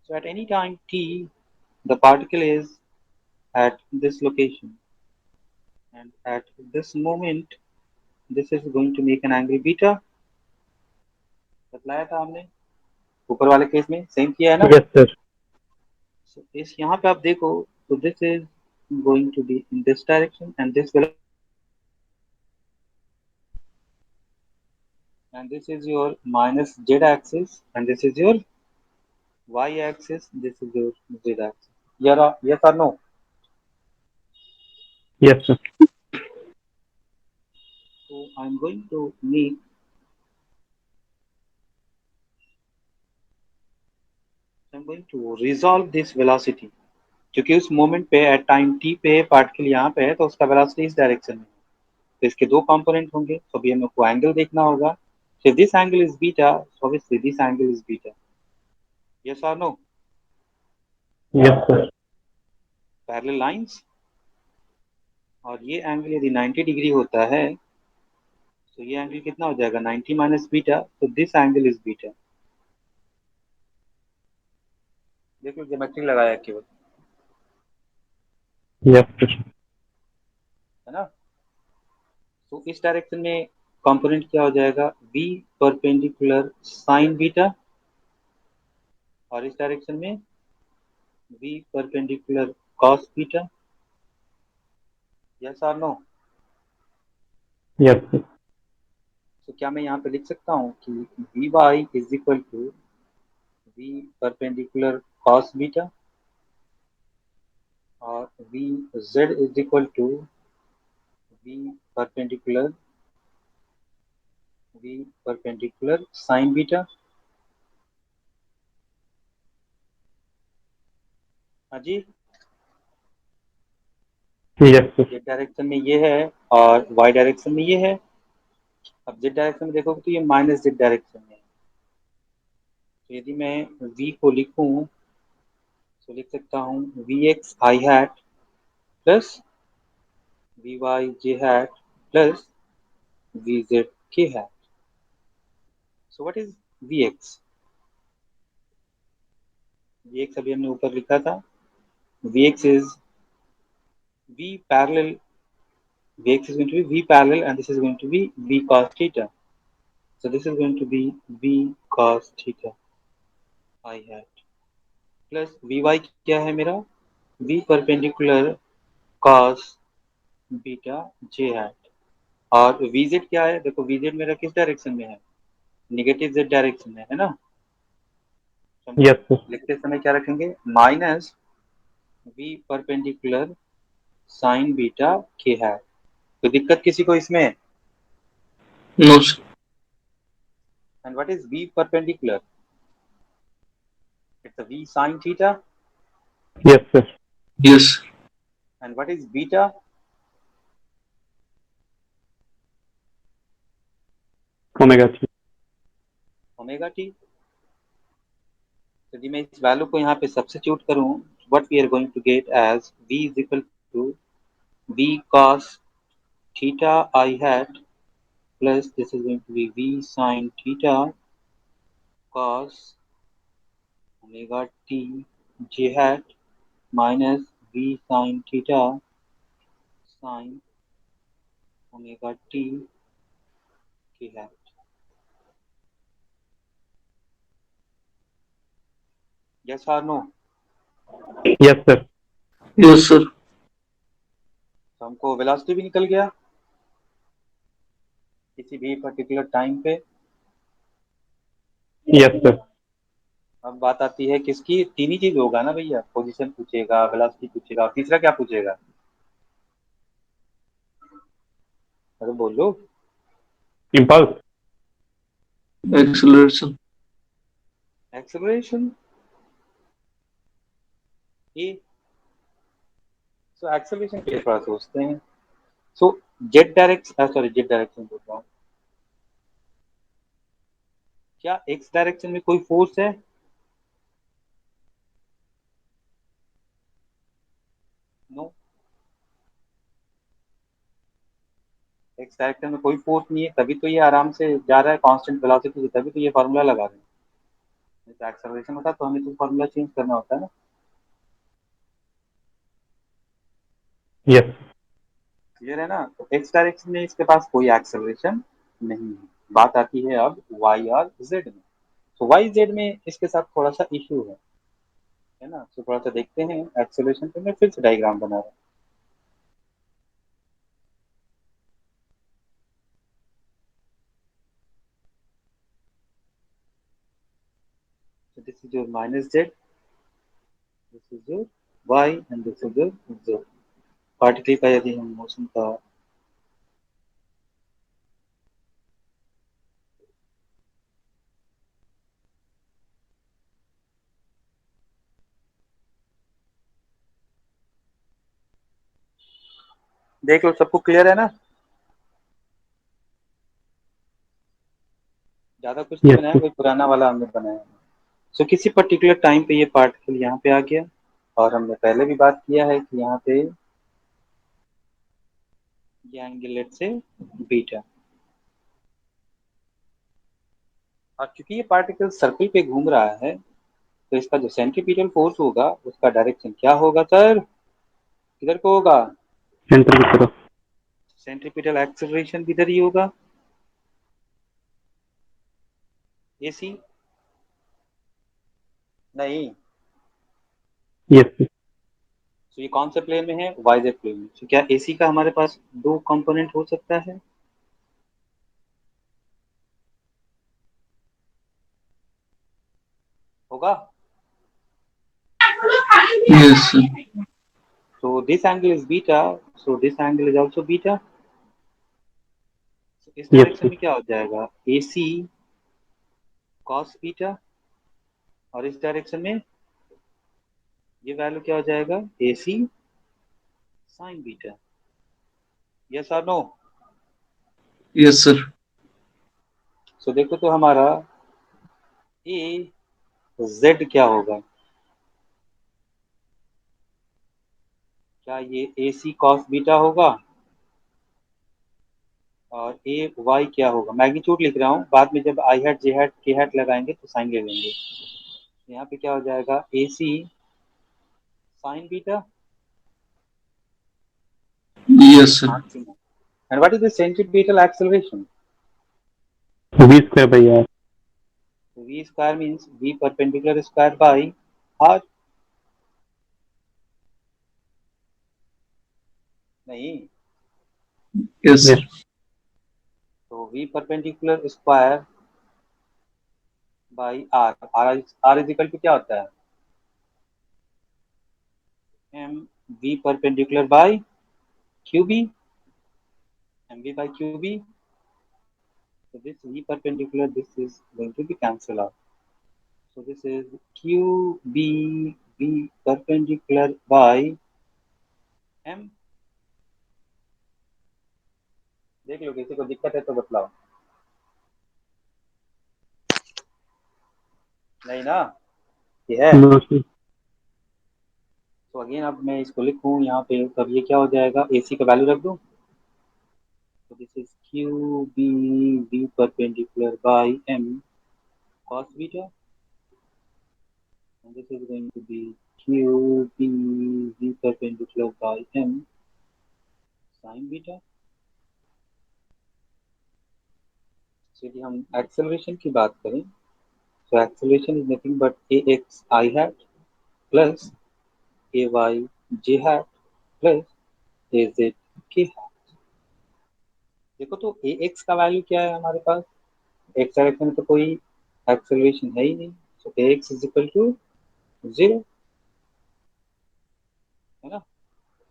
So at any time t the particle is at this location and at this moment this is going to make an angle beta. बतलाया था हमने ऊपर वाले केस में, सेम किया है ना. Yes, sir. So, इस यहाँ पे आप देखो तो this is going to be in this direction and this will and this is your minus z axis and this is your y axis, this is your z axis. Yes or no? Yes, sir. So I'm going to make I'm going to resolve this velocity. क्योंकि उस moment पे at time t पे particle यहाँ पे है तो उसका velocity इस डायरेक्शन में. तो इसके दो कंपोनेंट होंगे, तो अभी हमें को एंगल देखना होगा. So this angle is beta, so obviously this angle is beta. Yes or no? Yes, sir. Parallel lines. और ये एंगल यदि 90 डिग्री होता है तो ये एंगल कितना हो जाएगा, 90 माइनस बीटा. तो दिस एंगल इज बीटा. देखो ज्योमेट्री लगाया केवल, Yes, sir. है ना. तो इस डायरेक्शन में कंपोनेंट क्या हो जाएगा, v परपेंडिकुलर साइन बीटा. और इस डायरेक्शन में v perpendicular cos beta. Yes और नो? Yes, sir. तो क्या मैं यहाँ पे लिख सकता हूँ कि v y is equal to v perpendicular cos beta. और v z is equal to we perpendicular sine beta. हाँ जी, Yes, sir. जेड डायरेक्शन में ये है और वाई डायरेक्शन में ये है। अब जेड डायरेक्शन में देखोगे तो ये माइनस जेड डायरेक्शन में है। तो यदि मैं v को लिखूं तो लिख सकता हूँ वी एक्स आई हैट प्लस वी वाई जे हैट प्लस वी जेड के hat. So what is v x? V x अभी हमने ऊपर लिखा था। V x is v parallel vx is going to be v parallel and this is going to be v cos theta. So this is going to be v cos theta I hat plus vy क्या है मेरा v perpendicular cos beta j hat और vz क्या है? देखो vz मेरा किस direction में है? निगेटिव z डायरेक्शन में है ना। तो हम Yes, sir. लिखते समय क्या रखेंगे? Minus v perpendicular sine beta k hat. तो दिक्कत किसी को इसमें? No, sir. And what is v perpendicular? It's a v sin theta. Yes, sir. Yes. And what is beta? Omega T. Omega t. यदि मैं इस वैल्यू को यहाँ पे सब्स्टिट्यूट करूँ, what we are going to get as v is equal to v cos theta I hat plus this is going to be v sin theta cos omega t j hat minus v sin theta sin omega t k hat. Yes or no? Yes, sir. Yes, sir. तो हमको velocity भी निकल गया किसी भी particular time पे। Yes, sir. अब बात आती है किसकी? तीन ही चीज होगा ना भैया, पोजीशन पूछेगा, वेलोसिटी पूछेगा और तीसरा क्या पूछेगा? अरे बोलो। Impulse. Acceleration. एक्सेलरेशन। ये सो एक्सेलरेशन के लिए थोड़ा सोचते हैं। So z direction, sorry z direction बोल रहा हूँ, क्या एक्स डायरेक्शन में कोई फोर्स है? नो, एक्स डायरेक्शन में कोई फोर्स नहीं है, तभी तो ये आराम से जा रहा है कांस्टेंट वेलोसिटी से, तभी तो ये फार्मूला लगा रहे हैं। तो एक्सेलरेशन होता तो हमें तो फार्मूला चेंज करना होता है ना। Yes. क्लियर है ना? तो एक्स डायरेक्शन में इसके पास कोई एक्सेलरेशन नहीं है। बात आती है अब वाई और जेड में। तो वाई जेड में इसके साथ थोड़ा सा इश्यू है ना। तो थोड़ा सा देखते हैं एक्सेलरेशन पे। मैं फिर से डायग्राम बना रहा हूँ। So this is your minus z, this is your y and this is your z। Particle का यदि हम मोशन का देख लो, सबको क्लियर है ना? ज्यादा कुछ नहीं Yes, बनाया, sir. कोई पुराना वाला हमने बनाया है। सो किसी पर्टिकुलर टाइम पे ये पार्टिकल यहाँ पे आ गया और हमने पहले भी बात किया है कि यहाँ पे ये एंगल लेट से बीटा। और चूंकि ये पार्टिकल सर्कल पे घूम रहा है तो इसका जो सेंट्रीपिटल फोर्स होगा उसका डायरेक्शन क्या होगा सर? किधर को होगा? Center की तरफ. सेंट्रीपिटल एक्सेलरेशन किधर ही होगा? एसी नहीं। Yes, sir. तो ये कौन से प्लेन में है? वाईजेड प्लेन में। तो क्या एसी का हमारे पास दो कंपोनेंट हो सकता है? होगा। Yes, sir. So this angle is beta, so this angle is also beta. So इस Yes, डायरेक्शन sir. में क्या हो जाएगा, AC cos बीटा, और इस डायरेक्शन में ये वैल्यू क्या हो जाएगा, AC sin बीटा. यस और नो? Yes, sir. सो देखो तो हमारा ए जेड क्या होगा, क्या ये AC cos बीटा होगा, और ए वाई क्या होगा. मैग्नीट्यूड लिख रहा हूँ, बाद में जब आई हैट जे हैट के हैट लगाएंगे तो साइन ले लेंगे. यहाँ पे क्या हो जाएगा, AC sin beta. Yes, sir. And what is the centripetal acceleration? V square by R. So V square means V perpendicular square by R. नहीं. Yes, sir. Yes. तो V perpendicular square by R. R is equal to क्या होता है, M V perpendicular by QB. MV by QB. So this V perpendicular, this is going to be cancelled out. So this is QB V perpendicular by M. देख लो किसी को दिक्कत है तो बतलाओ. नहीं ना, ये है. No, sir. तो अगेन अब मैं इसको लिखूं यहाँ पे, तब ये क्या हो जाएगा, AC का वैल्यू रख दूं. तो this is QB V perpendicular by M cos beta, and this is going to be QB V perpendicular by M sin beta. So यदि हम एक्सेलरेशन की बात करें, so acceleration is nothing but ax I hat plus ay j hat plus az k hat. देखो तो ax का value क्या है हमारे पास, एक्स डायरेक्शन में तो कोई एक्सेलरेशन है ही नहीं, so ax is equal to 0, है ना.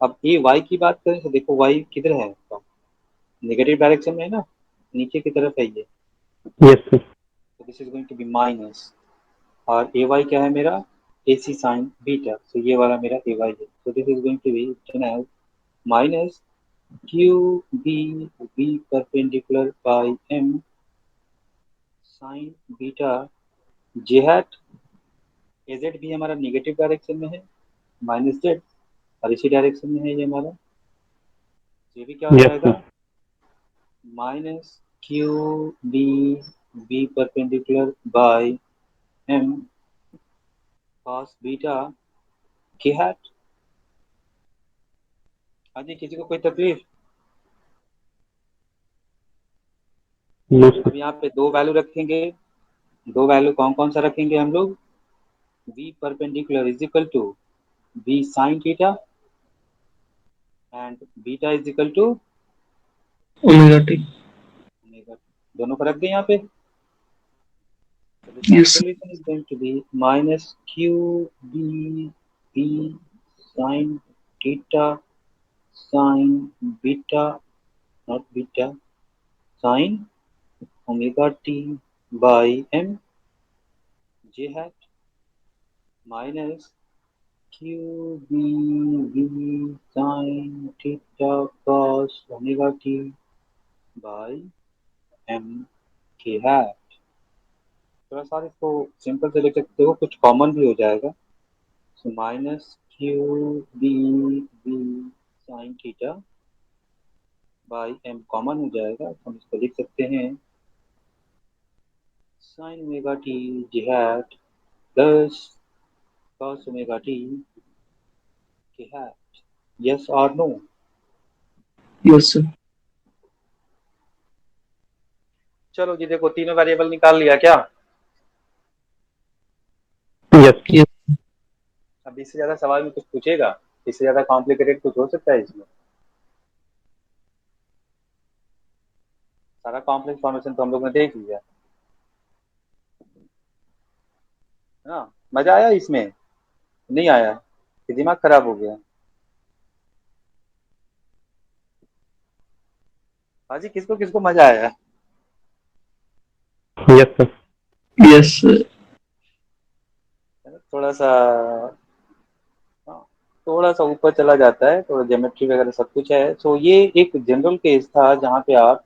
अब ए वाई की बात करें तो देखो वाई किधर है, तो नेगेटिव डायरेक्शन में है ना, नीचे की तरफ है ये. Yes, sir. तो this is going to be minus, और ए वाई क्या है मेरा, AC साइन बीटा. तो ये वाला मेरा ए वाई है. तो this is going to be written as minus Q B B perpendicular by M sine beta J hat. AZ भी हमारा नेगेटिव डायरेक्शन में है, माइनस जेड, और इसी डायरेक्शन में है ये हमारा. ये भी क्या हो Yes, जाएगा, sir. Minus Q B B perpendicular by M cos beta K hat. हाँ जी, किसी को कोई तकलीफ. No, sir. अब यहाँ पे दो वैल्यू रखेंगे, दो वैल्यू कौन कौन सा रखेंगे हम लोग, v perpendicular is equal to v sine theta and beta is equal to Omega T. Omega. दोनों को रख दें यहाँ पे. So this Yes, sir. acceleration is going to be minus q b b sin theta sin beta, not beta, sin omega t by m j hat minus q b b sin theta cos omega t by m k hat. थोड़ा सा इसको simple से लिख सकते हो, कुछ common भी हो जाएगा. सो minus Q B B sine theta by M common हो जाएगा, तो हम इसको लिख सकते हैं sine omega T J hat plus cos omega T K hat. Yes और नो? Yes, sir. चलो जी, देखो तीनों वेरिएबल निकाल लिया क्या. Yes, sir. Yes. अब इससे ज्यादा सवाल में कुछ पूछेगा, इससे ज्यादा कॉम्प्लिकेटेड कुछ हो सकता है इसमें. सारा कॉम्प्लेक्स फॉर्मेशन तो हम लोग ने देख लिया, है ना. मजा आया इसमें, नहीं आया कि दिमाग खराब हो गया. हाँ जी, किसको किसको मजा आया? Yes sir. Yes sir. है ना? हाँ, थोड़ा सा ऊपर चला जाता है, थोड़ा ज्योमेट्री वगैरह सब कुछ है। सो ये एक जनरल केस था जहाँ पे आप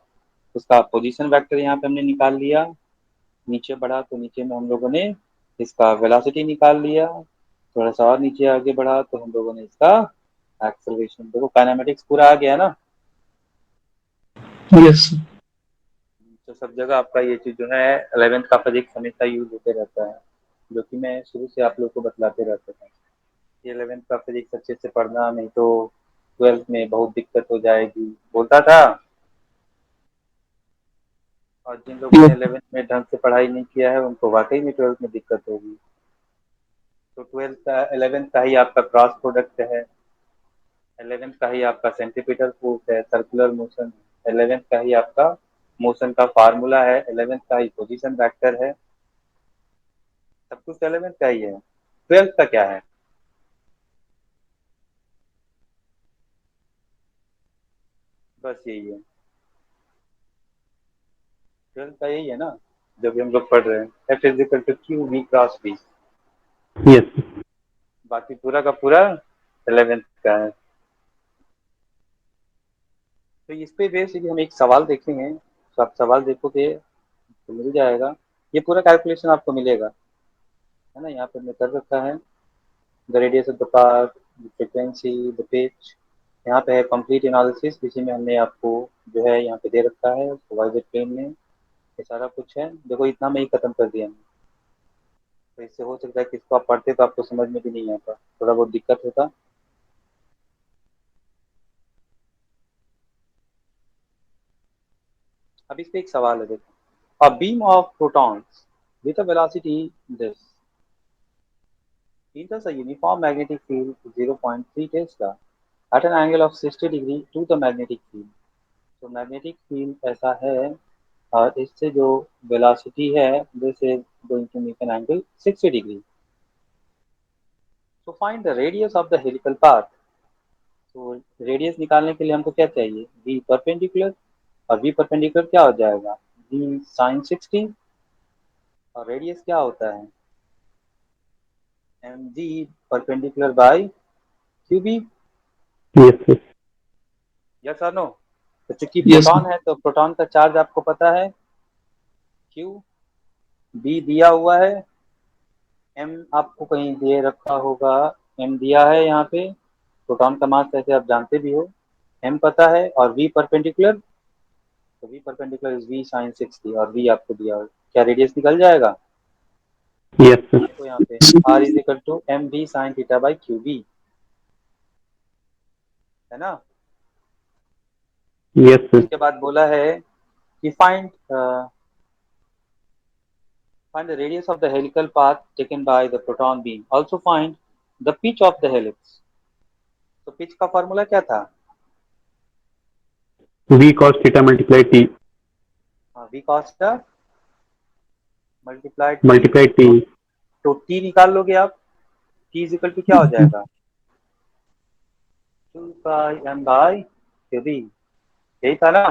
उसका पोजीशन वेक्टर यहाँ पे हमने निकाल लिया, नीचे बढ़ा तो नीचे में हम लोगों ने इसका वेलोसिटी निकाल लिया, थोड़ा सा और नीचे आगे बढ़ा तो हम लोगों ने इसका एक्सेलरेशन। देखो काइनेमेटिक्स पूरा आ गया ना। Yes sir. तो सब जगह आपका ये चीज जो है 11th का फिजिक्स हमेशा यूज होते रहता है, जो कि मैं शुरू से आप लोग को बतलाते रहता था। ये 11th का फिजिक्स अच्छे से पढ़ना, नहीं तो 12th में बहुत दिक्कत हो जाएगी बोलता था। और जिन लोगों ने यस 11th में ढंग से पढ़ाई नहीं किया है उनको वाकई में 12th में दिक्कत होगी। तो 12th का 11th का ही आपका क्रॉस प्रोडक्ट है, 11th का ही आपका सेंटीपीटल फोर्स है, सर्कुलर मोशन, 11th का ही आपका मोशन का फार्मूला है, 11th का ही पोजीशन वेक्टर है, सब कुछ 11th का ही है। 12th का क्या है? बस यही है, 12th का यही है ना, जब भी हम लोग पढ़ रहे हैं F is equal to Q V cross B. Yes बाकी पूरा का पूरा 11th का है। तो इस पे बेसिकली हम एक सवाल देखेंगे, तो आप सवाल देखोगे तो मिल जाएगा, ये पूरा कैलकुलेशन आपको मिलेगा, है ना। यहाँ पे हमने कर रखा है the radius of the path, the frequency, the pitch. यहाँ पे है कंप्लीट एनालिसिस, इसी में हमने आपको जो है यहाँ पे दे रखा है वाइज प्लेन में, ये सारा कुछ है। देखो इतना में ही खत्म कर दिया हमने। तो इससे हो सकता है कि इसको आप पढ़ते तो आपको समझ में भी नहीं आता, थोड़ा बहुत दिक्कत होता। अब इस पे एक सवाल है, देखो, a beam of protons with a velocity this enters a uniform magnetic field 0.3 Tesla at an angle of 60 degree to the magnetic field। तो मैग्नेटिक फील्ड ऐसा है और इससे जो वेलोसिटी है this is going to make an angle 60 degree. तो find the radius of the helical path. तो radius निकालने के लिए हमको क्या चाहिए? बी परपेंडिकुलर, और बी परपेंडिकुलर क्या हो जाएगा? बी साइन 60, और रेडियस क्या होता है? M G perpendicular by Q B. Yes yes और नो? तो चूंकि यस प्रोटॉन है तो प्रोटॉन का चार्ज आपको पता है क्यू, बी दिया हुआ है, एम आपको कहीं दे रखा होगा, एम दिया है यहाँ पे, प्रोटॉन का मास ऐसे आप जानते भी हो, एम पता है, और वी परपेंडिकुलर, तो V perpendicular is V sine 60, और वी आपको दिया हो, क्या रेडियस निकल जाएगा? यस देखो यहाँ पे R is equal to M V sine theta by Q B, है ना। यस उसके बाद बोला है कि find the radius of the helical path taken by the proton beam, also find the pitch of the helix। तो pitch का formula क्या था? V cos theta multiply T V cos multiply T. Multiply T. तो T निकाल लोगे आप, T is equal to क्या हो जाएगा? 2 pi m by Q B, यही था ना?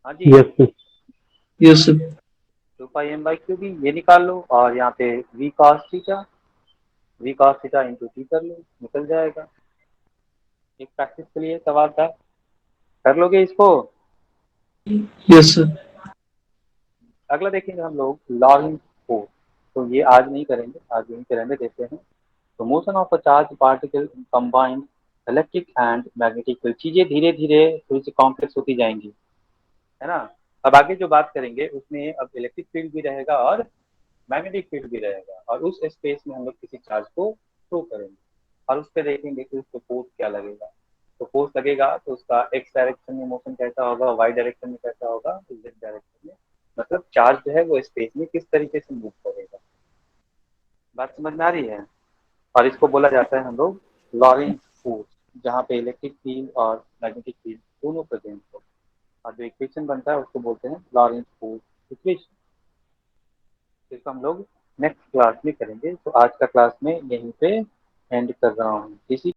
हाँ जी, yes yes sir. 2 pi m by Q B ये निकाल लो, और यहाँ पे v cos theta into t कर लो, निकल जाएगा। एक प्रैक्टिस के लिए सवाल था, कर लोगे इसको? Yes sir. अगला देखेंगे हम लोग लॉरेंट फोर्स। तो ये आज नहीं करेंगे, आज यहीं पे रहने देते हैं। तो motion of a charge particle combined electric and magnetic field, चीजें धीरे धीरे थोड़ी सी कॉम्प्लेक्स होती जाएंगी, है ना। अब आगे जो बात करेंगे उसमें अब इलेक्ट्रिक फील्ड भी रहेगा और मैग्नेटिक फील्ड भी रहेगा, और उस स्पेस में हम लोग किसी चार्ज को थ्रो करेंगे, और उस पर देखेंगे कि उसको फोर्स क्या लगेगा। तो फोर्स लगेगा तो उसका एक्स डायरेक्शन में मोशन कैसा होगा, वाई डायरेक्शन में कैसा होगा, जेड डायरेक्शन में, मतलब चार्ज जो है वो स्पेस में किस तरीके से मूव करेगा। बात समझ में आ रही है? और इसको बोला जाता है हम लोग लॉरेंट फोर्स, जहाँ पे इलेक्ट्रिक फील्ड और मैग्नेटिक फील्ड दोनों प्रेजेंट हो, और जो इक्वेशन बनता है उसको बोलते हैं लॉरेंट फोर्स इक्वेशन। इसको हम लोग नेक्स्ट क्लास में करेंगे। तो आज का क्लास में यहीं पे एंड कर रहा हूँ। इसी